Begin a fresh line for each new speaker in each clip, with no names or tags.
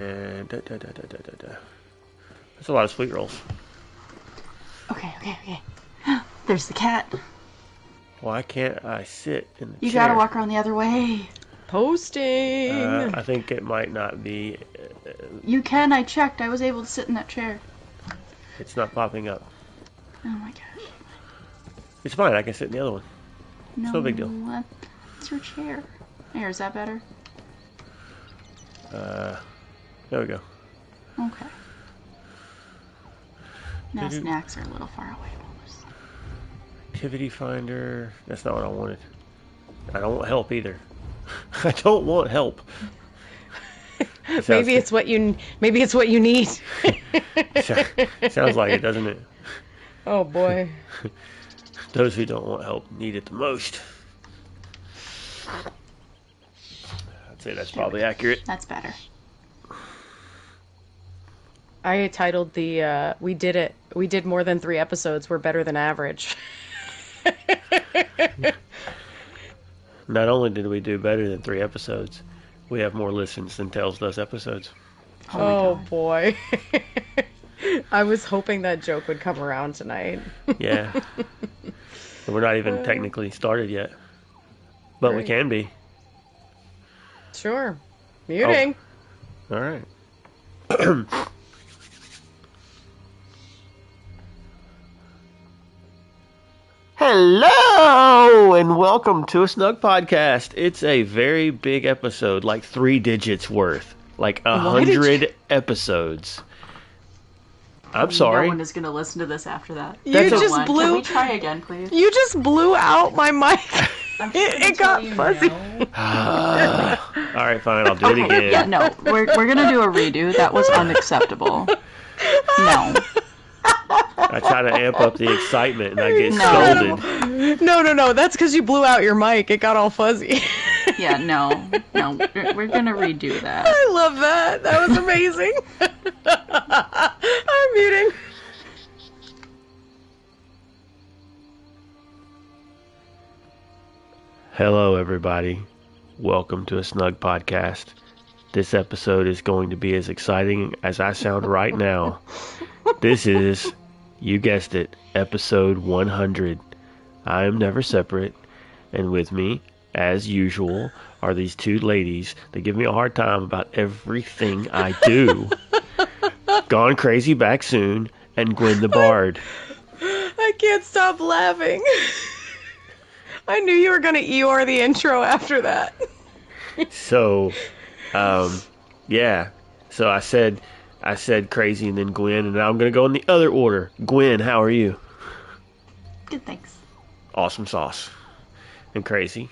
And That's a lot of sweet rolls.
Okay. There's the cat.
Why can't I sit in the chair?
You gotta walk around the other way.
Posting.
I think it might not be.
You can. I checked. I was able to sit in that chair.
It's not popping up.
Oh my gosh.
It's fine. I can sit in the other one.
No,
it's no big deal.
It's your chair. There, is that better?
There we go.
Okay. Now snacks are a little far away.
Activity finder. That's not what I wanted. I don't want help either. I don't want help.
Maybe it's what you need.
Sounds like it, doesn't it?
Oh boy.
Those who don't want help need it the most. I'd say that's probably accurate.
That's better.
I titled the we did it. We did more than 3 episodes. We're better than average.
Not only did we do better than 3 episodes, we have more listens than Tales does episodes.
Oh boy. I was hoping that joke would come around tonight.
Yeah. We're not even technically started yet. But we can be.
Sure. Muting.
Oh. All right. Hello and welcome to A Snugpod Cast. It's a very big episode, like 3 digits worth, like 100 episodes. I'm sorry.
No one is going to listen to this after that.
Can
we try again, please?
You just blew out my mic. It got fuzzy.
All right, fine. I'll do it again.
Yeah, no. We're going to do a redo. That was unacceptable. No.
I
try to amp up the excitement and I get scolded.
No. That's because you blew out your mic. It got all fuzzy.
Yeah, no. We're going to redo that.
I love that. That was amazing. I'm muting.
Hello, everybody. Welcome to A Snugpod Cast. This episode is going to be as exciting as I sound right now. This is, you guessed it, episode 100. I am never separate, and with me, as usual, are these 2 ladies that give me a hard time about everything I do. Gone Crazy back soon, and Gwen the Bard.
I can't stop laughing. I knew you were going to Eeyore the intro after that.
So, yeah. So I said Crazy and then Gwen, and now I'm going to go in the other order. Gwen, how are you?
Good, thanks.
Awesome sauce. And Crazy.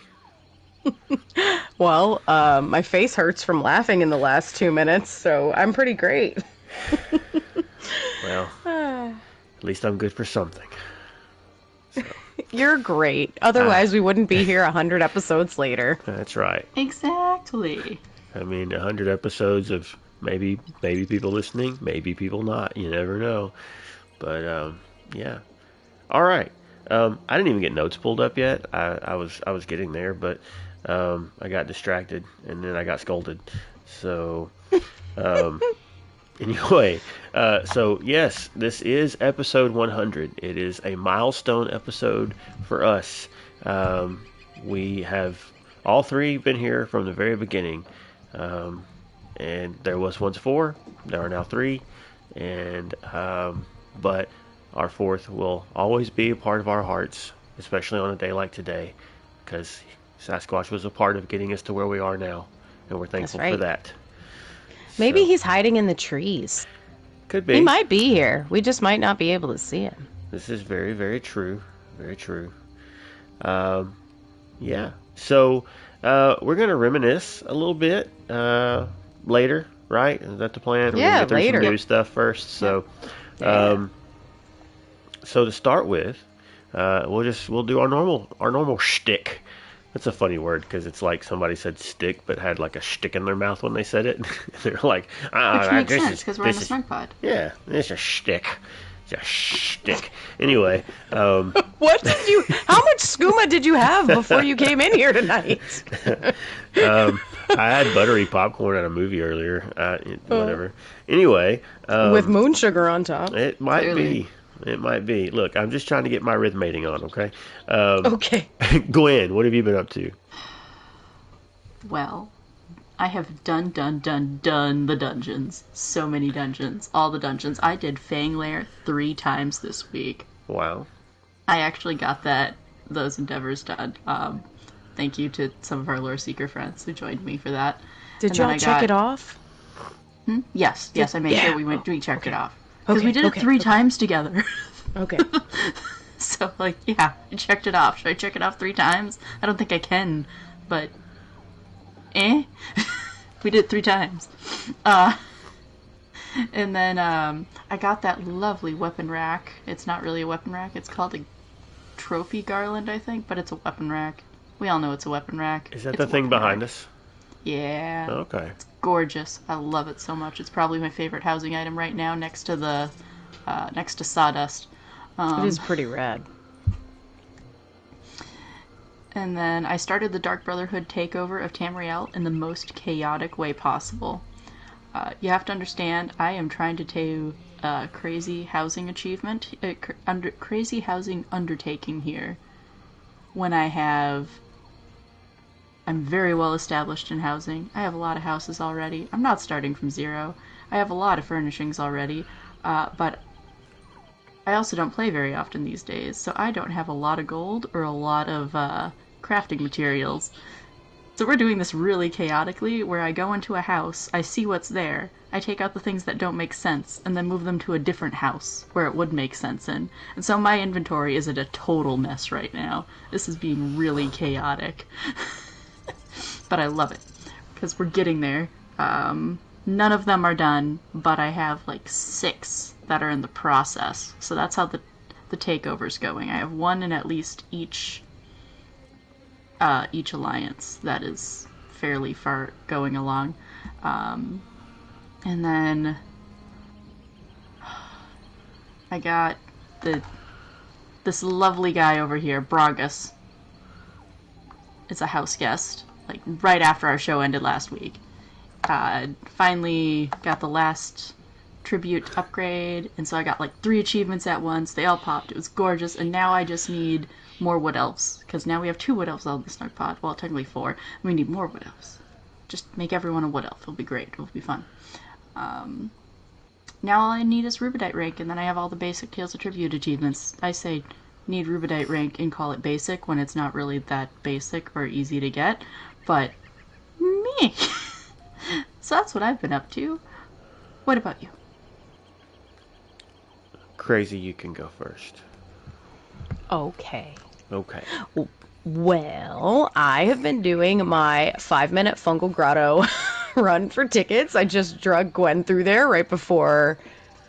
Well, my face hurts from laughing in the last 2 minutes, so I'm pretty great.
Well, at least I'm good for something. So.
You're great. Otherwise, we wouldn't be here 100 episodes later.
That's right.
Exactly.
I mean, 100 episodes of maybe people listening, maybe people not. You never know. But, yeah. All right. I didn't even get notes pulled up yet. I was getting there, but I got distracted, and then I got scolded. So, anyway, so yes, this is episode 100. It is a milestone episode for us. We have all 3 been here from the very beginning. And there was once 4, there are now 3, and but our 4th will always be a part of our hearts, especially on a day like today, because Sasquatch was a part of getting us to where we are now, and we're thankful for that.
Maybe he's hiding in the trees.
Could be.
He might be here. We just might not be able to see him.
This is very, very true. Very true. Yeah. So, we're going to reminisce a little bit later, right? Is that the plan? We're
Yeah,
gonna get through
later.
some new stuff first. So, so to start with, we'll do our normal shtick. That's a funny word because it's like somebody said stick but had like a shtick in their mouth when they said it. They're like,
Which makes sense because we're in a Snugpod.
Yeah, it's a shtick. It's a shtick. Anyway,
What did you? How much skooma did you have before you came in here tonight?
I had buttery popcorn at a movie earlier. Whatever. Anyway,
With moon sugar on top.
it might
Clearly.
be. It might be. Look, I'm just trying to get my rhythmating on. Okay.
Okay.
Gwen, what have you been up to?
Well, I have done the dungeons. So many dungeons. All the dungeons. I did Fang Lair 3 times this week.
Wow.
I actually got those endeavors done. Thank you to some of our Lore Seeker friends who joined me for that.
Did
And then
y'all
I
check
got-
it off?
Yes, I made sure we checked it off. Because
Okay,
we did it 3 times together.
Okay.
So, I checked it off. Should I check it off 3 times? I don't think I can, but... We did it 3 times. And then, I got that lovely weapon rack. It's not really a weapon rack. It's called a trophy garland, I think, but it's a weapon rack. We all know it's a weapon rack.
Is that
It's
the
a
thing
weapon
behind
rack.
us?
Yeah.
Okay.
Gorgeous. I love it so much. It's probably my favorite housing item right now, next to sawdust.
It is pretty rad.
And then I started the Dark Brotherhood takeover of Tamriel in the most chaotic way possible. You have to understand, I am trying to do a crazy housing achievement, crazy housing undertaking here. When I'm very well established in housing. I have a lot of houses already. I'm not starting from zero. I have a lot of furnishings already, but I also don't play very often these days, so I don't have a lot of gold or a lot of crafting materials. So we're doing this really chaotically, where I go into a house, I see what's there, I take out the things that don't make sense, and then move them to a different house where it would make sense in. And so my inventory is at a total mess right now. This is being really chaotic. But I love it, because we're getting there. None of them are done, but I have 6 that are in the process. So that's how the takeover's going. I have 1 in at least each alliance that is fairly far going along. And then I got this lovely guy over here, Bragas. It's a house guest, right after our show ended last week. Finally got the last tribute upgrade, and so I got 3 achievements at once. They all popped. It was gorgeous, and now I just need more wood elves, because now we have 2 wood elves on the Snugpod. Well, technically 4. We need more wood elves. Just make everyone a wood elf. It'll be great. It'll be fun. Now all I need is Rubedite rank, and then I have all the basic Tales of Tribute achievements. I say need Rubedite rank and call it basic when it's not really that basic or easy to get, but me. So that's what I've been up to. What about you?
Crazy, you can go first.
Okay.
Okay.
Well, I have been doing my 5-minute Fungal Grotto run for tickets. I just drug Gwen through there right before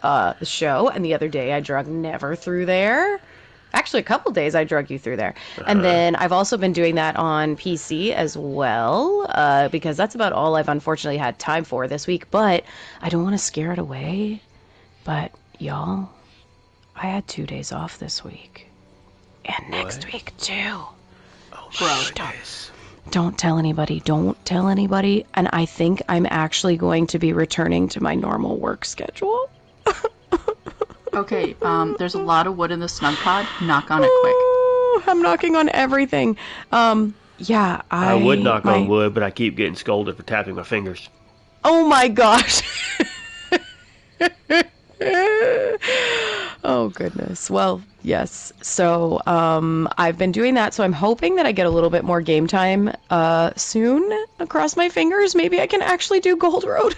the show, and the other day I drug Never through there. Actually, a couple days I drug you through there. And then I've also been doing that on PC as well, because that's about all I've unfortunately had time for this week. But I don't want to scare it away. But, y'all, I had 2 days off this week. And next week, too.
Oh,
Bro.
Don't tell anybody. Don't tell anybody. And I think I'm actually going to be returning to my normal work schedule.
Okay, there's a lot of wood in the Snugpod. Knock on it quick.
Oh, I'm knocking on everything. Yeah,
I would knock on wood, but I keep getting scolded for tapping my fingers.
Oh my gosh. Oh goodness. Well, yes. So, I've been doing that, so I'm hoping that I get a little bit more game time soon across my fingers. Maybe I can actually do Gold Road.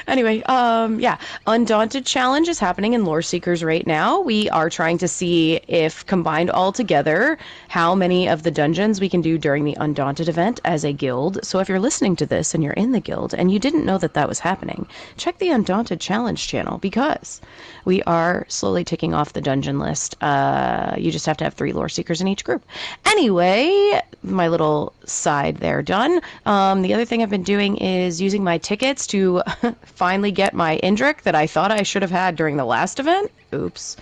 Anyway, yeah, Undaunted Challenge is happening in Lore Seekers right now. We are trying to see if combined all together, how many of the dungeons we can do during the Undaunted event as a guild. So if you're listening to this and you're in the guild and you didn't know that that was happening, check the Undaunted Challenge channel, because we are slowly ticking off the dungeon list. You just have to have 3 Lore Seekers in each group. Anyway, my little side there done. The other thing I've been doing is using my tickets to finally get my Indrik that I thought I should have had during the last event. Oops.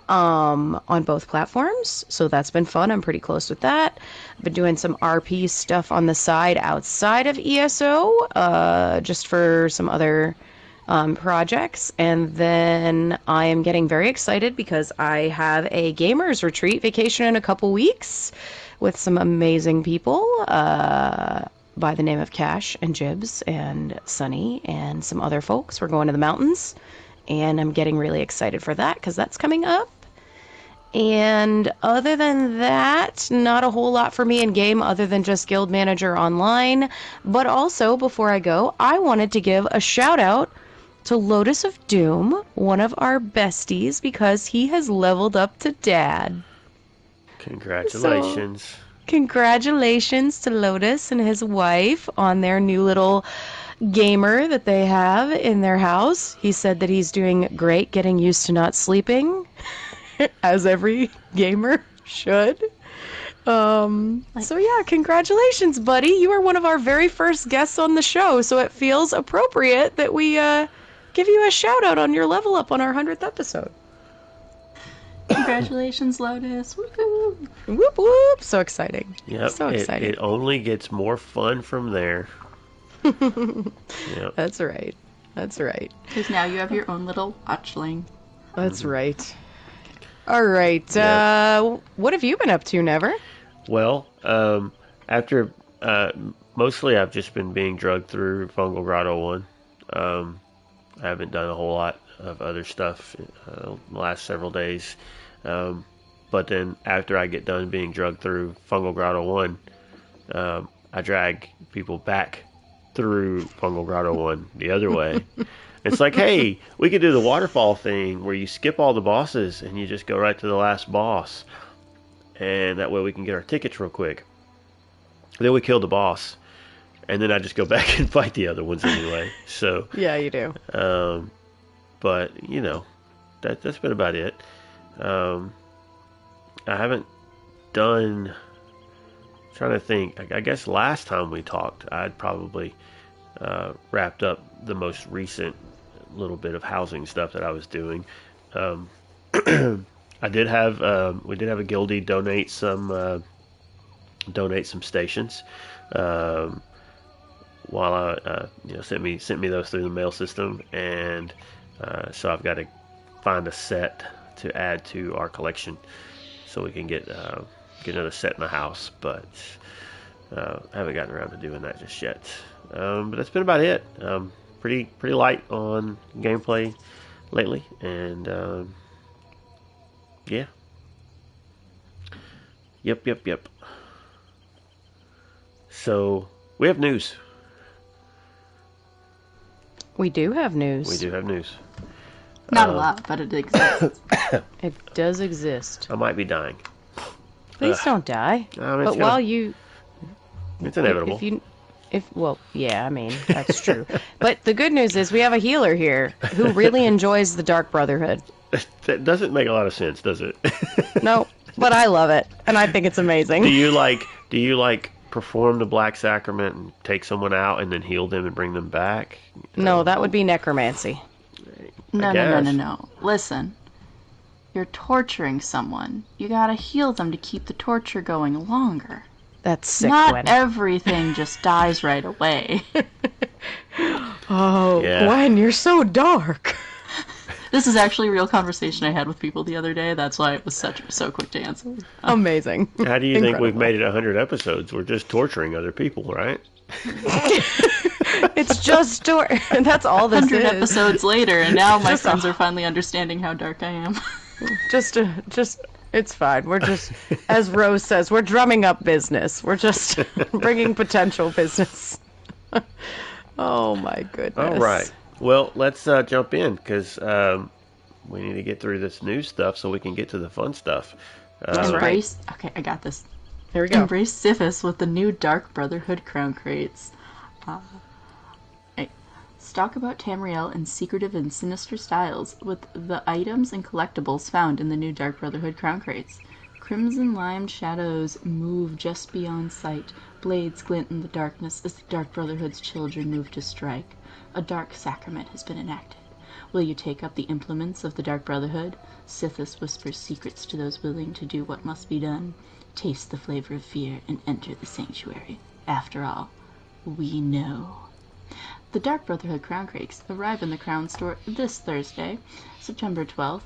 On both platforms. So that's been fun. I'm pretty close with that. I've been doing some RP stuff on the side outside of ESO, just for some other projects. And then I am getting very excited because I have a gamers retreat vacation in a couple weeks with some amazing people by the name of Cash and Jibs and Sunny and some other folks. We're going to the mountains, and I'm getting really excited for that because that's coming up. And other than that, not a whole lot for me in game other than just Guild Manager Online. But also, before I go, I wanted to give a shout out to Lotus of Doom, one of our besties, because he has leveled up to Dad.
Congratulations.
So, congratulations to Lotus and his wife on their new little gamer that they have in their house. He said that he's doing great getting used to not sleeping, as every gamer should. So yeah, congratulations, buddy. You are one of our very first guests on the show, so it feels appropriate that we give you a shout out on your level up on our 100th episode.
Congratulations, Lotus. Woo-hoo.
Whoop whoop. So exciting.
Yep.
So exciting.
It only gets more fun from there. Yep.
That's right. That's right.
Because now you have your own little watchling.
That's right. All right. What have you been up to, Never?
Well, after mostly I've just been being drugged through Fungal Grotto 1. I haven't done a whole lot of other stuff the last several days. But then after I get done being drugged through Fungal Grotto 1, I drag people back through Fungal Grotto 1 the other way. It's like, hey, we could do the waterfall thing where you skip all the bosses and you just go right to the last boss. And that way we can get our tickets real quick. Then we kill the boss. And then I just go back and fight the other ones anyway. So
Yeah, you do.
But, you know, that's been about it. I haven't done... Trying to think. I guess last time we talked, I'd probably wrapped up the most recent little bit of housing stuff that I was doing. I did have we did have a guildie donate some stations. While I sent me those through the mail system, and so I've got to find a set to add to our collection so we can get another set in the house, but I haven't gotten around to doing that just yet. But that's been about it. Pretty light on gameplay lately, and yeah. Yep. So we have news.
We do have news.
We do have news.
Not a lot, but it exists.
It does exist.
I might be dying.
Please don't die. But while you...
It's inevitable.
Yeah, I mean, that's true. But the good news is we have a healer here who really enjoys the Dark Brotherhood.
That doesn't make a lot of sense, does it?
No, but I love it, and I think it's amazing.
Do you like perform the Black Sacrament and take someone out and then heal them and bring them back?
No, that would be necromancy.
No. Listen. You're torturing someone. You gotta heal them to keep the torture going longer.
That's sick,
Not
Gwen.
everything just dies right away.
Oh, yeah. Gwen, you're so dark.
This is actually a real conversation I had with people the other day. That's why it was so quick to answer.
Amazing.
How do you think we've made it 100 episodes? We're just torturing other people, right?
It's just that's all this
100
is.
episodes later, and now my friends are finally understanding how dark I am.
Just it's fine. We're just, as Rose says, we're drumming up business. We're just bringing potential business. Oh my goodness.
All right. Well, let's jump in because we need to get through this new stuff so we can get to the fun stuff.
Embrace. Okay, I got this.
Here we go.
Embrace Sifis with the new Dark Brotherhood crown crates. Talk about Tamriel in secretive and sinister styles with the items and collectibles found in the new Dark Brotherhood crown crates. Crimson limed shadows move just beyond sight, Blades glint in the darkness as the Dark Brotherhood's children move to strike. A dark sacrament has been enacted. Will you take up the implements of the Dark Brotherhood? Sithis whispers secrets to those willing to do what must be done. Taste the flavor of fear and enter the sanctuary. After all, we know. The Dark Brotherhood Crown Crates arrive in the Crown Store this Thursday, September 12th,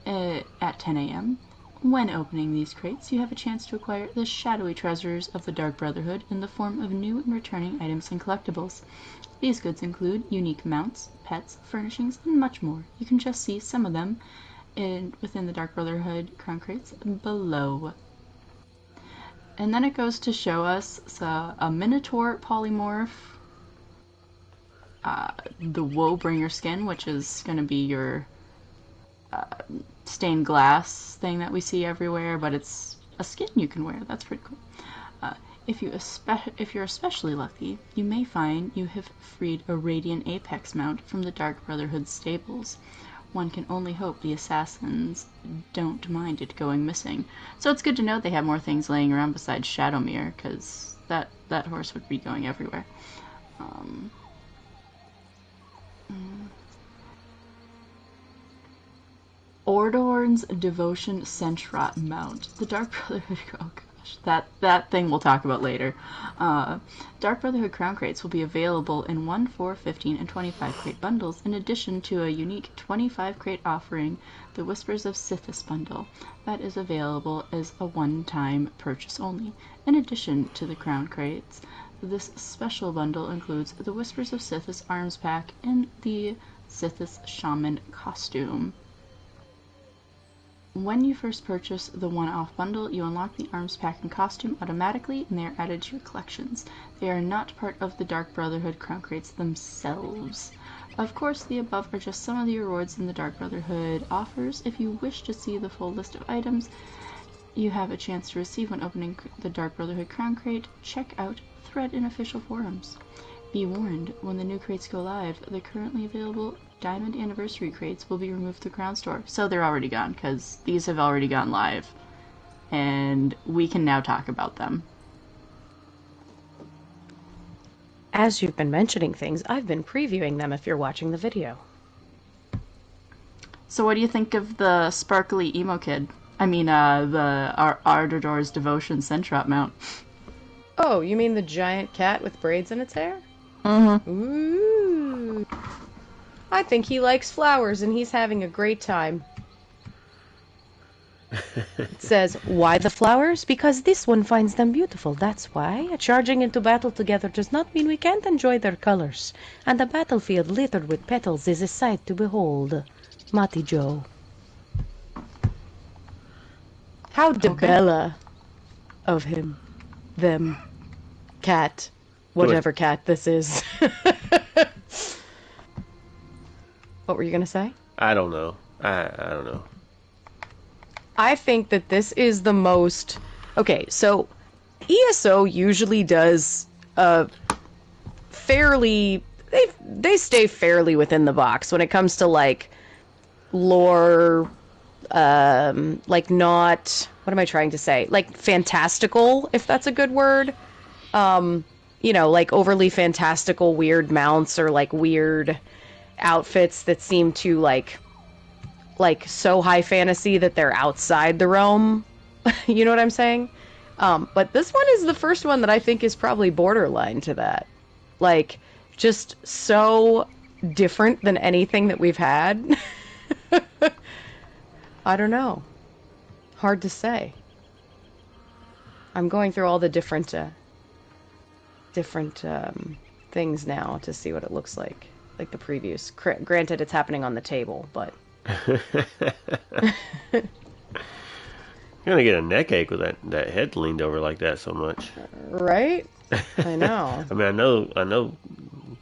at 10 a.m. When opening these crates, you have a chance to acquire the shadowy treasures of the Dark Brotherhood in the form of new and returning items and collectibles. These goods include unique mounts, pets, furnishings, and much more. You can just see some of them within the Dark Brotherhood Crown Crates below. And then it goes to show us a Minotaur polymorph, the Woebringer skin, which is going to be your stained glass thing that we see everywhere, but it's a skin you can wear. That's pretty cool. If you're especially lucky, you may find you have freed a Radiant Apex mount from the Dark Brotherhood stables. One can only hope the assassins don't mind it going missing. So it's good to know they have more things laying around besides Shadowmere, because that horse would be going everywhere. Ordorn's Devotion Sentrot mount. The Dark Brotherhood... Oh gosh, that thing we'll talk about later. Dark Brotherhood Crown Crates will be available in 1, 4, 15, and 25 crate bundles, in addition to a unique 25 crate offering, the Whispers of Sithis bundle, that is available as a one-time purchase only. In addition to the Crown Crates, this special bundle includes the Whispers of Sithis arms pack and the Sithis Shaman costume. When you first purchase the one-off bundle, you unlock the arms pack and costume automatically, and they are added to your collections. They are not part of the Dark Brotherhood Crown Crates themselves. Of course, the above are just some of the rewards in the Dark Brotherhood offers. If you wish to see the full list of items you have a chance to receive when opening the Dark Brotherhood Crown Crate, check out Thread in official forums. Be warned, when the new crates go live, the currently available Diamond Anniversary crates will be removed from the Crown Store. So they're already gone, because these have already gone live. And we can now talk about them.
As you've been mentioning things, I've been previewing them if you're watching the video.
So what do you think of the sparkly emo kid? I mean, the Ardor's Devotion Sentrot mount.
Oh, you mean the giant cat with braids in its hair?
Mm-hmm.
Ooh. I think he likes flowers and he's having a great time. It says, why the flowers? Because this one finds them beautiful, that's why. Charging into battle together does not mean we can't enjoy their colors. And a battlefield littered with petals is a sight to behold. Mati Joe. How Debella of him. Them. Cat. Whatever cat this is. What were you going to say?
I don't know. I don't know.
I think that this is the most... Okay, so ESO usually does fairly... They stay fairly within the box when it comes to, like, lore, like, not... What am I trying to say? Like, fantastical, if that's a good word. You know, like, overly fantastical, weird mounts or, like, weird outfits that seem to, like so high fantasy that they're outside the realm. You know what I'm saying? But this one is the first one that I think is probably borderline to that. Like, just so different than anything that we've had. I don't know. Hard to say. I'm going through all the different things now to see what it looks like the previews. Granted, it's happening on the table, but...
You're gonna get a neck ache with that head leaned over like that so much.
Right? I know.
I mean, I know.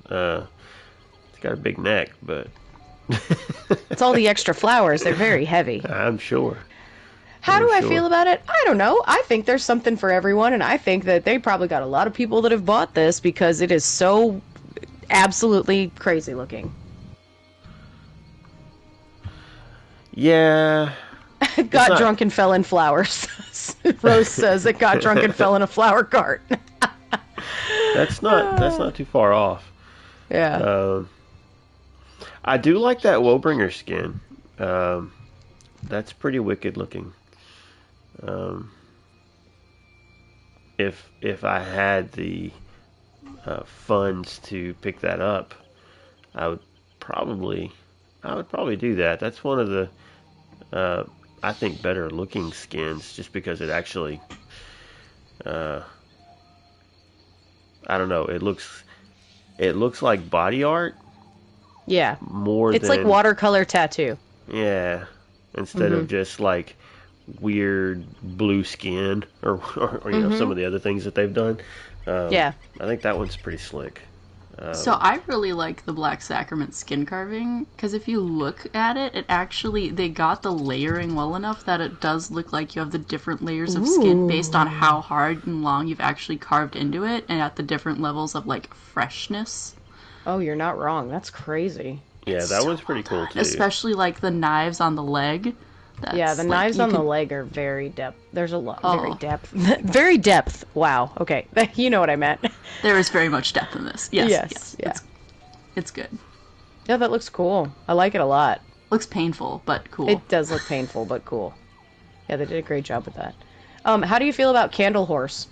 It's got a big neck, but
it's all the extra flowers. They're very heavy.
I'm sure.
How do I feel about it? I don't know. I think there's something for everyone, and I think that they probably got a lot of people that have bought this because it is so absolutely crazy looking.
Yeah.
Got drunk and fell in flowers. Rose says it got drunk and fell in a flower cart.
That's not too far off.
Yeah.
Um, I do like that Woebringer skin. That's pretty wicked looking. Um, if I had the funds to pick that up, I would probably do that. That's one of the I think better looking skins, just because it actually uh, I don't know. It looks like body art
Yeah.
more
It's
than
like watercolor tattoo.
yeah, instead of just like weird blue skin or you know some of the other things that they've done.
Yeah.
I think that one's pretty slick.
So I really like the Black Sacrament skin carving, because if you look at it, it actually, they got the layering well enough that it does look like you have the different layers of skin based on how hard and long you've actually carved into it, and at the different levels of, like, freshness.
Oh, you're not wrong. That's crazy.
Yeah,
It's
that
so
one's pretty cool too.
Especially, like, the knives on the leg.
Yeah, the
That's, like,
knives
you
on the
can-
leg are very depth. There's a lot.
Oh.
Very depth. Very depth. Wow. Okay. You know what I meant.
There is very much depth in this. Yes,
Yes, yeah.
It's good.
Yeah, that looks cool. I like it a lot.
Looks painful, but cool.
It does look painful, but cool. Yeah, they did a great job with that. How do you feel about Candle Horse?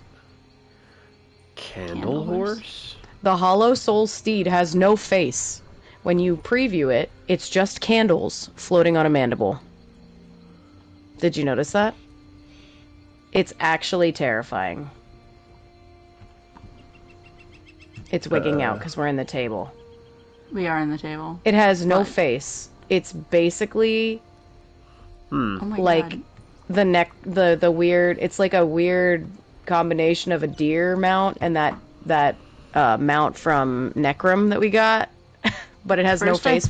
Candle horse?
The Hollow Soul Steed has no face. When you preview it, it's just candles floating on a mandible. Did you notice that? It's actually terrifying. It's wigging out because we're in the table.
We are in the table.
It has no
What?
face. It's basically
Oh my
like
god.
the neck, the weird. It's like a weird combination of a deer mount and that mount from Necrum that we got, but it has no
First I-
face.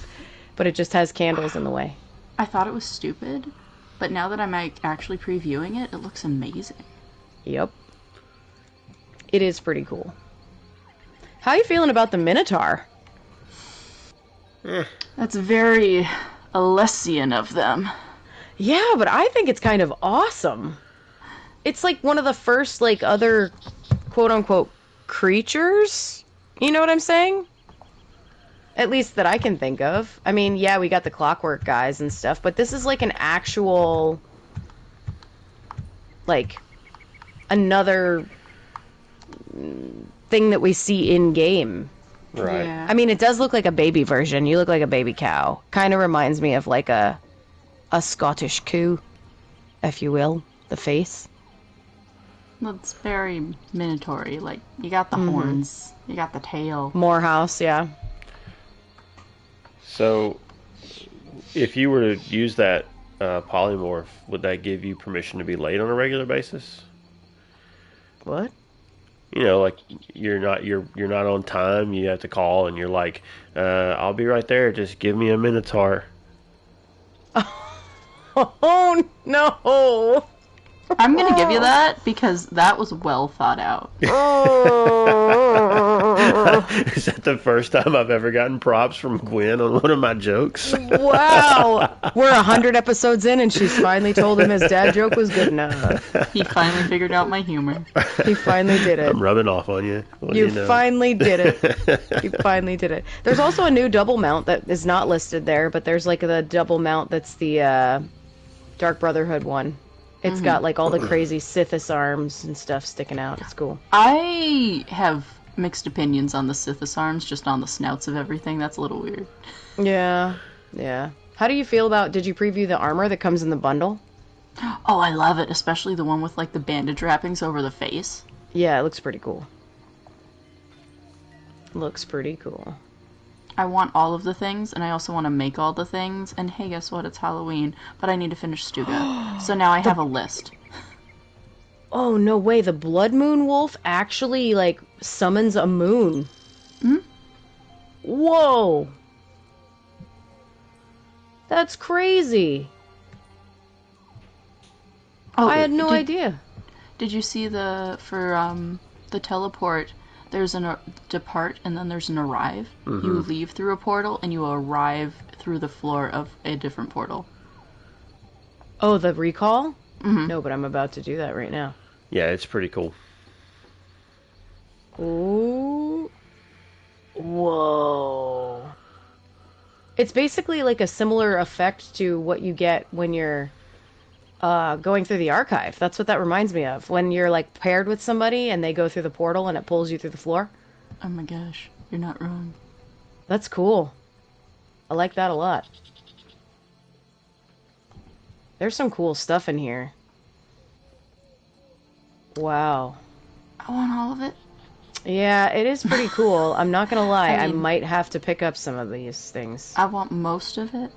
But it just has candles in the way.
I thought it was stupid, but now that I'm like, actually previewing it, it looks amazing.
Yep. It is pretty cool. How are you feeling about the Minotaur?
That's very Alessian of them.
Yeah, but I think it's kind of awesome. It's like one of the first, like, other quote-unquote creatures. You know what I'm saying? At least that I can think of. I mean, yeah, we got the clockwork guys and stuff, but this is like an actual, like, another thing that we see in-game.
Right.
Yeah.
I mean, it does look like a baby version. You look like a baby cow. Kind of reminds me of like a Scottish coo, if you will. The face.
That's very minotaur-y. Like, you got the horns, you got the tail.
Morehouse, yeah.
So, if you were to use that polymorph, would that give you permission to be late on a regular basis?
What?
You know, like you're not on time. You have to call, and you're like, "I'll be right there. Just give me a minotaur."
Oh no!
I'm gonna give you that because that was well thought out.
Is that the first time I've ever gotten props from Gwen on one of my jokes?
Wow! We're 100 episodes in, and she's finally told him his dad joke was good enough.
He finally figured out my humor.
He finally did it.
I'm rubbing off on you. What do
You
know?
finally did it. You finally did it. There's also a new double mount that is not listed there, but there's like the double mount that's the Dark Brotherhood one. It's got like all the crazy Sithis arms and stuff sticking out. It's cool.
I have mixed opinions on the Sithis arms, just on the snouts of everything. That's a little weird.
Yeah, yeah. How do you feel about, did you preview the armor that comes in the bundle?
Oh, I love it, especially the one with like the bandage wrappings over the face.
Yeah, it looks pretty cool. Looks pretty cool.
I want all of the things, and I also want to make all the things. And hey, guess what? It's Halloween, but I need to finish Stuga. So now I have a list.
Oh, no way. The Blood Moon Wolf actually, like, summons a moon.
Hmm?
Whoa. That's crazy.
Oh,
I had no
did-
idea.
Did you see the teleport? There's an depart and then there's an arrive. You leave through a portal and you arrive through the floor of a different portal.
Oh, the recall?
Mhm.
No, but I'm about to do that right now.
Yeah, it's pretty cool.
Ooh. Whoa. It's basically like a similar effect to what you get when you're going through the archive. That's what that reminds me of. When you're like paired with somebody and they go through the portal and it pulls you through the floor.
Oh my gosh, you're not wrong.
That's cool. I like that a lot. There's some cool stuff in here. Wow.
I want all of it.
Yeah, it is pretty cool. I'm not gonna lie.
I
I
mean,
might have to pick up some of these things.
I want most of it.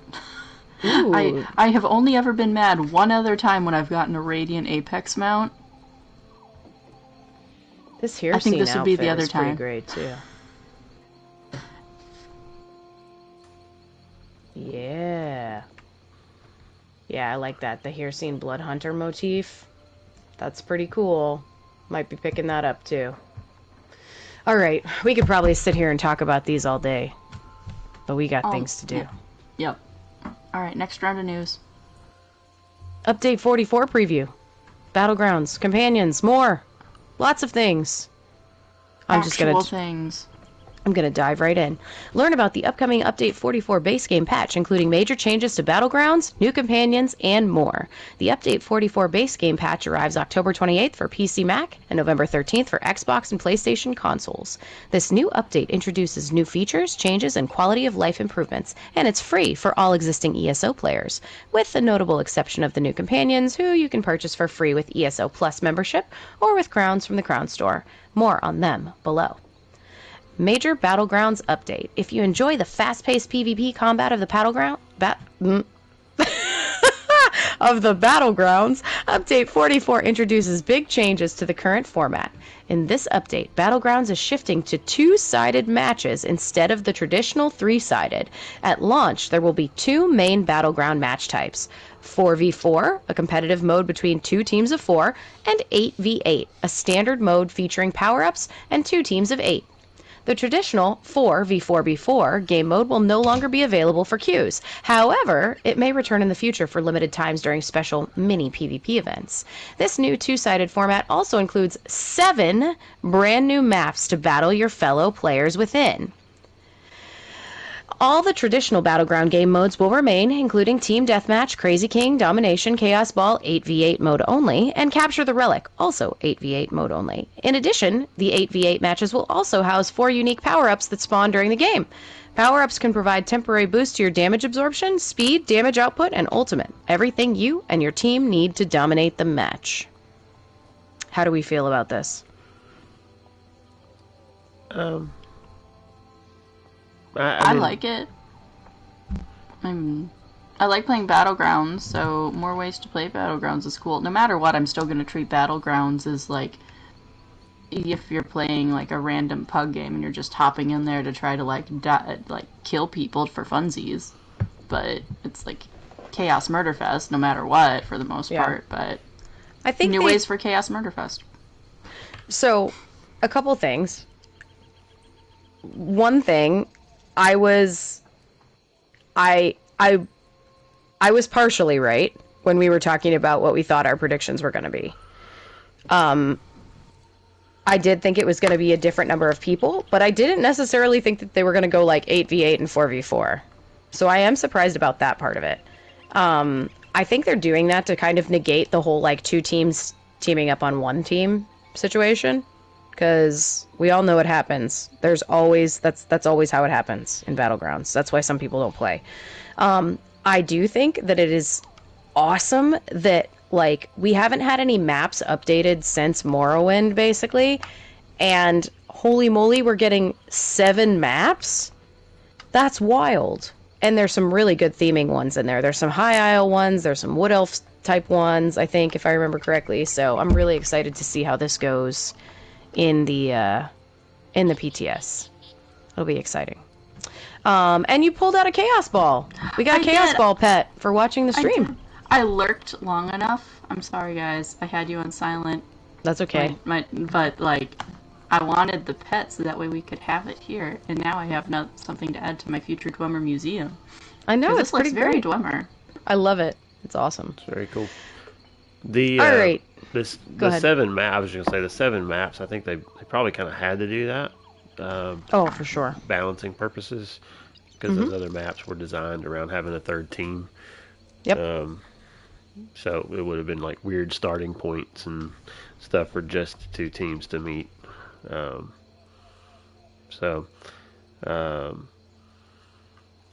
Ooh.
I have only ever been mad one other time when I've gotten a Radiant Apex mount.
This here
I think
scene
this would be the
outfit
other
is pretty
time.
great too. Yeah. Yeah, I like that. The Hircine Blood Hunter motif. That's pretty cool. Might be picking that up too. Alright, we could probably sit here and talk about these all day. But we got things to do.
Yeah. Yep. Alright, next round of news.
Update 44 preview. Battlegrounds, companions, more. Lots of things. I'm gonna dive right in. Learn about the upcoming Update 44 base game patch, including major changes to Battlegrounds, new companions, and more. The Update 44 base game patch arrives October 28th for PC Mac and November 13th for Xbox and PlayStation consoles. This new update introduces new features, changes, and quality of life improvements, and it's free for all existing ESO players, with the notable exception of the new companions, who you can purchase for free with ESO Plus membership or with crowns from the Crown Store. More on them below. Major Battlegrounds update. If you enjoy the fast-paced PvP combat of the Battlegrounds, Update 44 introduces big changes to the current format. In this update, Battlegrounds is shifting to two-sided matches instead of the traditional three-sided. At launch, there will be two main Battleground match types: 4v4, a competitive mode between two teams of 4, and 8v8, a standard mode featuring power-ups and two teams of 8. The traditional 4v4v4 game mode will no longer be available for queues. However, it may return in the future for limited times during special mini PvP events. This new two-sided format also includes 7 brand new maps to battle your fellow players within. All the traditional Battleground game modes will remain, including Team Deathmatch, Crazy King, Domination, Chaos Ball, 8v8 mode only, and Capture the Relic, also 8v8 mode only. In addition, the 8v8 matches will also house 4 unique power-ups that spawn during the game. Power-ups can provide temporary boosts to your damage absorption, speed, damage output, and ultimate. Everything you and your team need to dominate the match. How do we feel about this?
I like it. I like playing Battlegrounds, so more ways to play Battlegrounds is cool. No matter what, I'm still going to treat Battlegrounds as like, if you're playing like a random pug game and you're just hopping in there to try to like kill people for funsies. But it's like Chaos Murderfest no matter what for the most part. But
I think
new ways for Chaos Murderfest.
So, a couple things. One thing, I was partially right when we were talking about what we thought our predictions were going to be. I did think it was going to be a different number of people, but I didn't necessarily think that they were going to go like 8v8 and 4v4. So I am surprised about that part of it. I think they're doing that to kind of negate the whole like two teams teaming up on one team situation. Because we all know what happens. There's always that's always how it happens in Battlegrounds. That's why some people don't play. I do think that it is awesome that like we haven't had any maps updated since Morrowind, basically, and holy moly, we're getting 7 maps. That's wild. And there's some really good theming ones in there. There's some High Isle ones. There's some Wood Elf type ones, I think, if I remember correctly. So I'm really excited to see how this goes in the PTS. It'll be exciting. And you pulled out a Chaos Ball. We got a Chaos Ball pet for watching the stream.
I lurked long enough. I'm sorry, guys. I had you on silent.
That's okay.
But like, I wanted the pet so that way we could have it here. And now I have something to add to my future Dwemer museum.
I know, it's
this looks
pretty
very
great.
Dwemer.
I love it. It's awesome.
It's very cool.
All right. Go
the
ahead.
7 map. I was going to say the 7 maps. I think they probably kind of had to do that,
Oh, for sure.
balancing purposes, because
Mm-hmm.
those other maps were designed around having a third team.
Yep.
Um, so it would have been like weird starting points and stuff for just 2 teams to meet. Um, so um,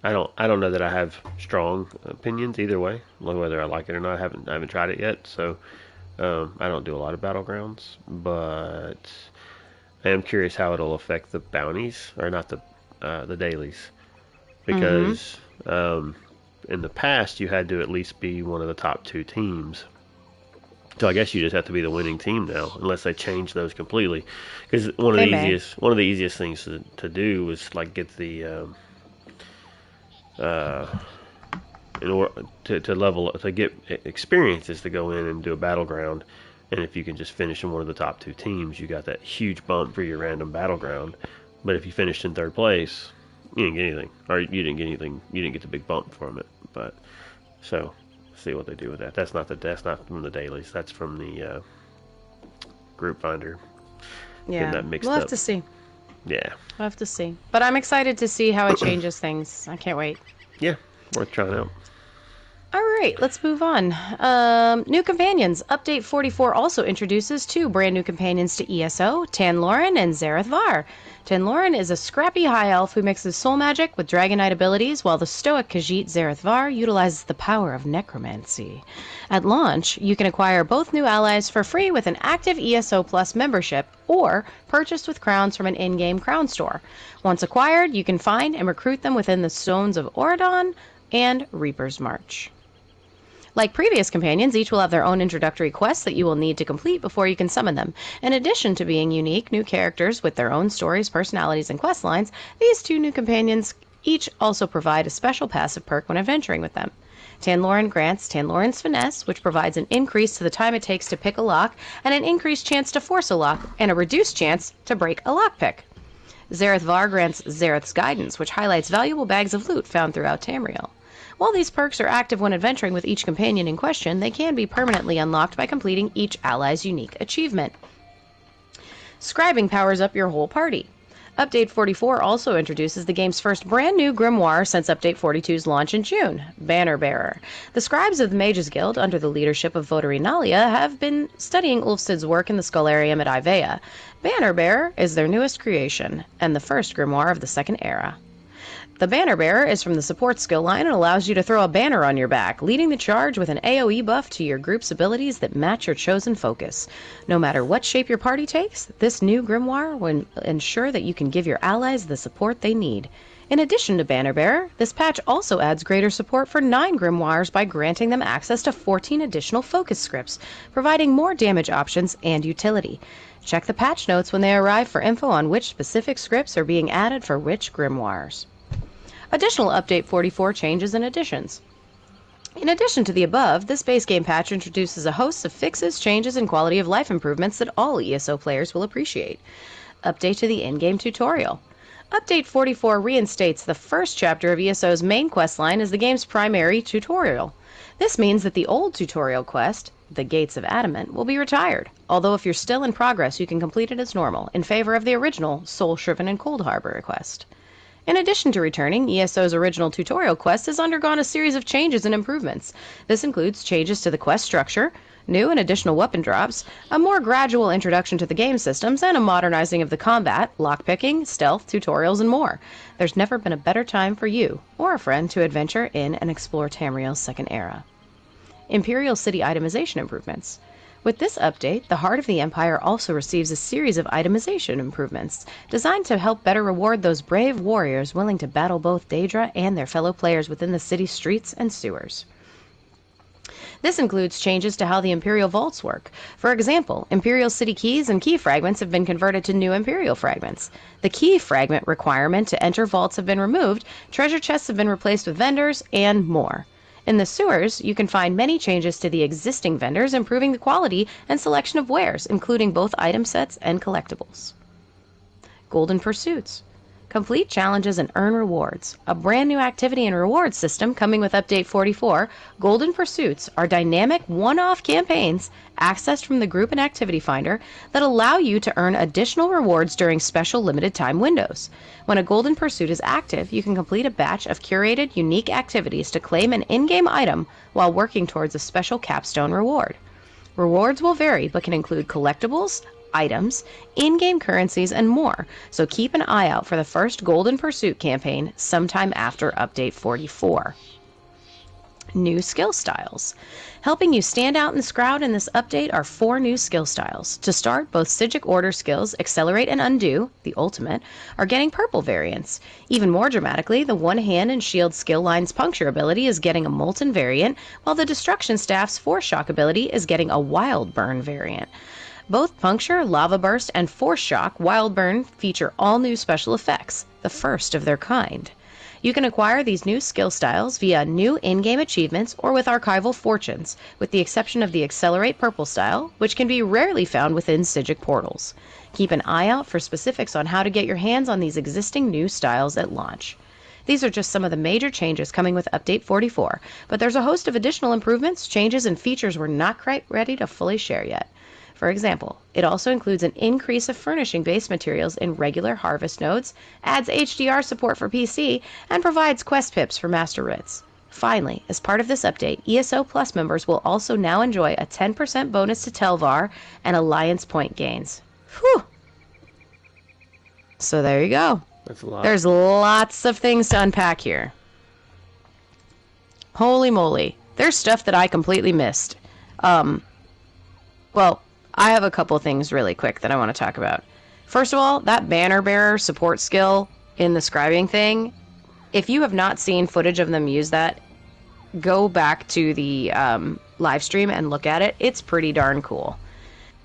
I don't know that I have strong opinions either way, whether I like it or not. I haven't tried it yet, so I don't do a lot of battlegrounds, but I am curious how it'll affect the bounties, or not the dailies,
Mm-hmm.
because in the past you had to at least be one of the top 2 teams. So I guess you just have to be the winning team now, unless they change those completely. Because
They may.
one of the easiest things to do was like get the uh, in order to level to get experience is to go in and do a battleground, and if you can just finish in one of the top 2 teams, you got that huge bump for your random battleground. But if you finished in 3rd place, you didn't get anything, or you didn't get anything. You didn't get the big bump from it. But so see what they do with that. That's not from the dailies. That's from the group finder. Getting
Yeah.
that mixed
We'll have
up.
to see.
Yeah,
We'll have to see. But I'm excited to see how it changes things. I can't wait.
yeah, worth trying out.
All right, let's move on. New companions. Update 44 also introduces 2 brand new companions to ESO, Tanloran and Zareth Var. Tanloran is a scrappy high elf who mixes soul magic with dragonite abilities, while the stoic Khajiit Zareth Var utilizes the power of necromancy. At launch, you can acquire both new allies for free with an active ESO Plus membership, or purchased with crowns from an in-game crown store. Once acquired, you can find and recruit them within the Stones of Oradon and Reaper's March. Like previous companions, each will have their own introductory quests that you will need to complete before you can summon them. In addition to being unique, new characters with their own stories, personalities, and quest lines, these 2 new companions each also provide a special passive perk when adventuring with them. Tanloran grants Tanloran's Finesse, which provides an increase to the time it takes to pick a lock, and an increased chance to force a lock, and a reduced chance to break a lockpick. Zareth Var grants Zareth's Guidance, which highlights valuable bags of loot found throughout Tamriel. While these perks are active when adventuring with each companion in question, they can be permanently unlocked by completing each ally's unique achievement. Scribing powers up your whole party. Update 44 also introduces the game's first brand new grimoire since Update 42's launch in June, Banner Bearer. The scribes of the Mages Guild, under the leadership of Votary Nalia, have been studying Ulfsted's work in the Scholarium at Ivea. Banner Bearer is their newest creation, and the first grimoire of the Second Era. The Banner Bearer is from the support skill line and allows you to throw a banner on your back, leading the charge with an AoE buff to your group's abilities that match your chosen focus. No matter what shape your party takes, this new grimoire will ensure that you can give your allies the support they need. In addition to Banner Bearer, this patch also adds greater support for 9 grimoires by granting them access to 14 additional focus scripts, providing more damage options and utility. Check the patch notes when they arrive for info on which specific scripts are being added for which grimoires. Additional Update 44 changes and additions. In addition to the above, this base game patch introduces a host of fixes, changes, and quality of life improvements that all ESO players will appreciate. Update to the in-game tutorial. Update 44 reinstates the first chapter of ESO's main quest line as the game's primary tutorial. This means that the old tutorial quest, The Gates of Adamant, will be retired, although if you're still in progress, you can complete it as normal, in favor of the original Soul Shriven and Cold Harbor quest. In addition to returning, ESO's original tutorial quest has undergone a series of changes and improvements. This includes changes to the quest structure, new and additional weapon drops, a more gradual introduction to the game systems, and a modernizing of the combat, lockpicking, stealth, tutorials, and more. There's never been a better time for you, or a friend, to adventure in and explore Tamriel's Second Era. Imperial City itemization improvements. With this update, the Heart of the Empire also receives a series of itemization improvements designed to help better reward those brave warriors willing to battle both Daedra and their fellow players within the city's streets and sewers. This includes changes to how the Imperial Vaults work. For example, Imperial City keys and key fragments have been converted to new Imperial fragments. The key fragment requirement to enter vaults have been removed, treasure chests have been replaced with vendors, and more. In the sewers, you can find many changes to the existing vendors, improving the quality and selection of wares, including both item sets and collectibles. Golden Pursuits. Complete challenges and earn rewards. A brand new activity and reward system coming with Update 44, Golden Pursuits are dynamic one-off campaigns accessed from the Group and Activity Finder, that allow you to earn additional rewards during special limited time windows. When a Golden Pursuit is active, you can complete a batch of curated, unique activities to claim an in-game item while working towards a special capstone reward. Rewards will vary, but can include collectibles, items, in-game currencies, and more, so keep an eye out for the first Golden Pursuit campaign sometime after Update 44. New skill styles. Helping you stand out in the crowd in this update are 4 new skill styles. To start, both Psijic Order skills, Accelerate and Undo, the ultimate, are getting purple variants. Even more dramatically, the One Hand and Shield skill line's Puncture ability is getting a Molten variant, while the Destruction Staff's Force Shock ability is getting a Wild Burn variant. Both Puncture, Lava Burst, and Force Shock Wild Burn feature all new special effects, the first of their kind. You can acquire these new skill styles via new in-game achievements or with archival fortunes, with the exception of the Accelerate Purple style, which can be rarely found within Psijic portals. Keep an eye out for specifics on how to get your hands on these existing new styles at launch. These are just some of the major changes coming with Update 44, but there's a host of additional improvements, changes, and features we're not quite ready to fully share yet. For example, it also includes an increase of furnishing base materials in regular harvest nodes, adds HDR support for PC, and provides quest pips for Master Writs. Finally, as part of this update, ESO Plus members will also now enjoy a 10% bonus to Telvar and Alliance point gains. Whew! So there you go.
That's a lot.
There's lots of things to unpack here. Holy moly. There's stuff that I completely missed. Well, I have a couple things really quick that I want to talk about. First of all, that banner bearer support skill in the scribing thing, if you have not seen footage of them use that, go back to the live stream and look at it. It's pretty darn cool.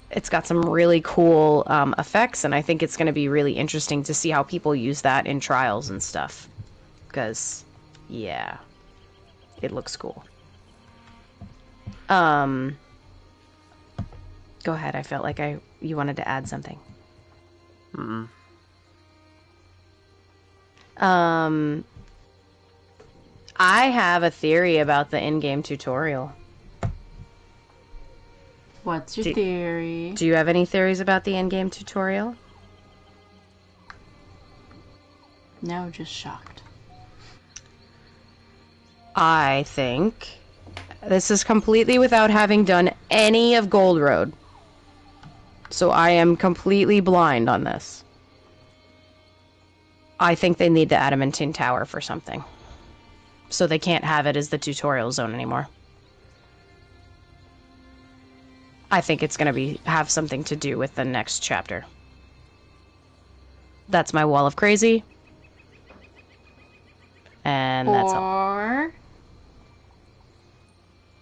It's got some really cool effects, and I think it's going to be really interesting to see how people use that in trials and stuff. Because, yeah, it looks cool. Go ahead. I felt like you wanted to add something. I have a theory about the in-game tutorial.
What's your theory?
Do you have any theories about the in-game tutorial?
No, just shocked.
I think this is completely without having done any of Gold Road. So I am completely blind on this. I think they need the Adamantine Tower for something. So they can't have it as the tutorial zone anymore. I think it's going to have something to do with the next chapter. That's my wall of crazy. And that's all.
Or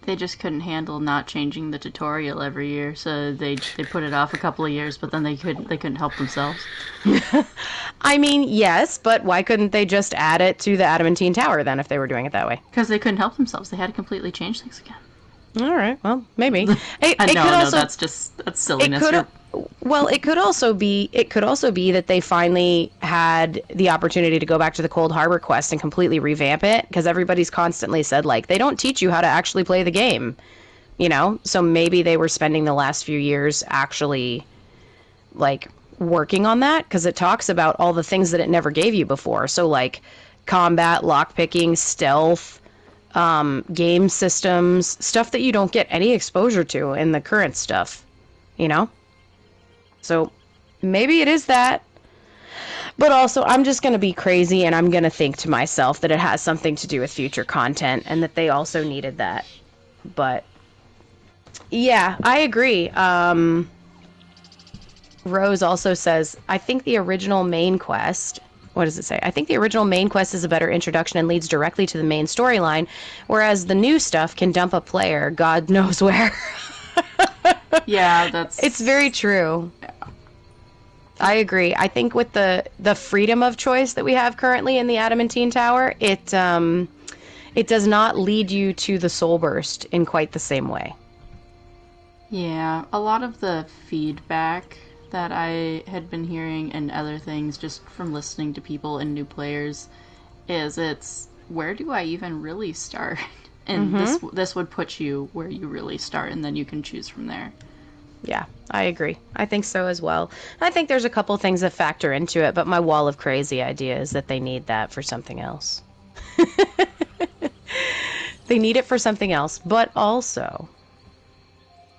they just couldn't handle not changing the tutorial every year, so they put it off a couple of years, but then they couldn't help themselves.
I mean, yes, but why couldn't they just add it to the Adamantine Tower then if they were doing it that way?
Because they couldn't help themselves. They had to completely change things again.
All right, well, maybe.
That's silliness.
It could also be that they finally had the opportunity to go back to the Cold Harbor quest and completely revamp it, because everybody's constantly said, like, they don't teach you how to actually play the game, you know? So maybe they were spending the last few years actually, like, working on that, because it talks about all the things that it never gave you before. So, like, combat, lockpicking, stealth, game systems, stuff that you don't get any exposure to in the current stuff, you know? So maybe it is that. But also, I'm just going to be crazy and I'm going to think to myself that it has something to do with future content and that they also needed that. But yeah, I agree. Rose also says, I think the original main quest... What does it say? I think the original main quest is a better introduction and leads directly to the main storyline, whereas the new stuff can dump a player God knows where.
Yeah,
It's very true. Yeah. I agree. I think with the freedom of choice that we have currently in the Adamantine Tower, it does not lead you to the Soul Burst in quite the same way.
Yeah, a lot of the feedback that I had been hearing and other things just from listening to people and new players is it's, where do I even really start? And this would put you where you really start, and then you can choose from there.
Yeah, I agree. I think so as well. I think there's a couple things that factor into it, but my wall of crazy idea is that they need that for something else. They need it for something else, but also,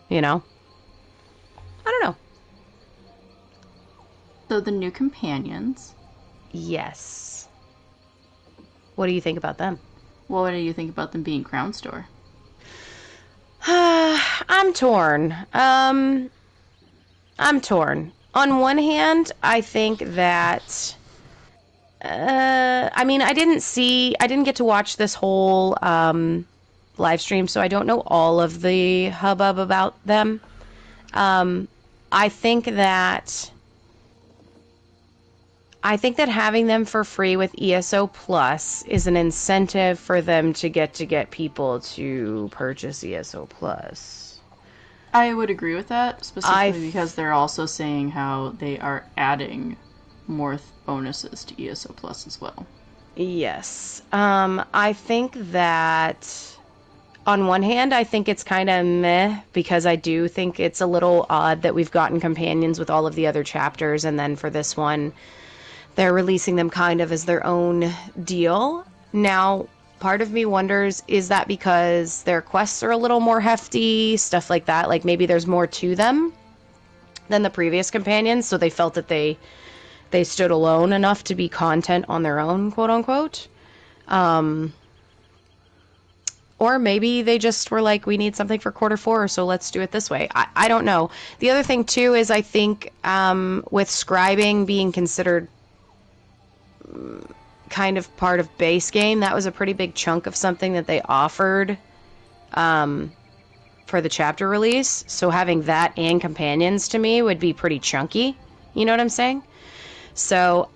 I don't know.
So the new companions.
Yes. What do you think about them?
Well, what do you think about them being Crown Store?
I'm torn. I'm torn. On one hand, I think that I mean, I didn't get to watch this whole live stream, so I don't know all of the hubbub about them. I think that having them for free with ESO Plus is an incentive for them to get people to purchase ESO Plus.
I would agree with that, specifically because they're also saying how they are adding more bonuses to ESO Plus as well.
Yes. I think that on one hand, I think it's kind of meh, because I do think it's a little odd that we've gotten companions with all of the other chapters, and then for this one, they're releasing them kind of as their own deal. Now, part of me wonders, is that because their quests are a little more hefty, stuff like that? Like maybe there's more to them than the previous companions, so they felt that they stood alone enough to be content on their own, quote unquote. Or maybe they just were like, we need something for quarter 4, so let's do it this way. I don't know. The other thing, too, is I think with scribing being considered kind of part of base game, that was a pretty big chunk of something that they offered for the chapter release. So having that and companions to me would be pretty chunky. You know what I'm saying? So,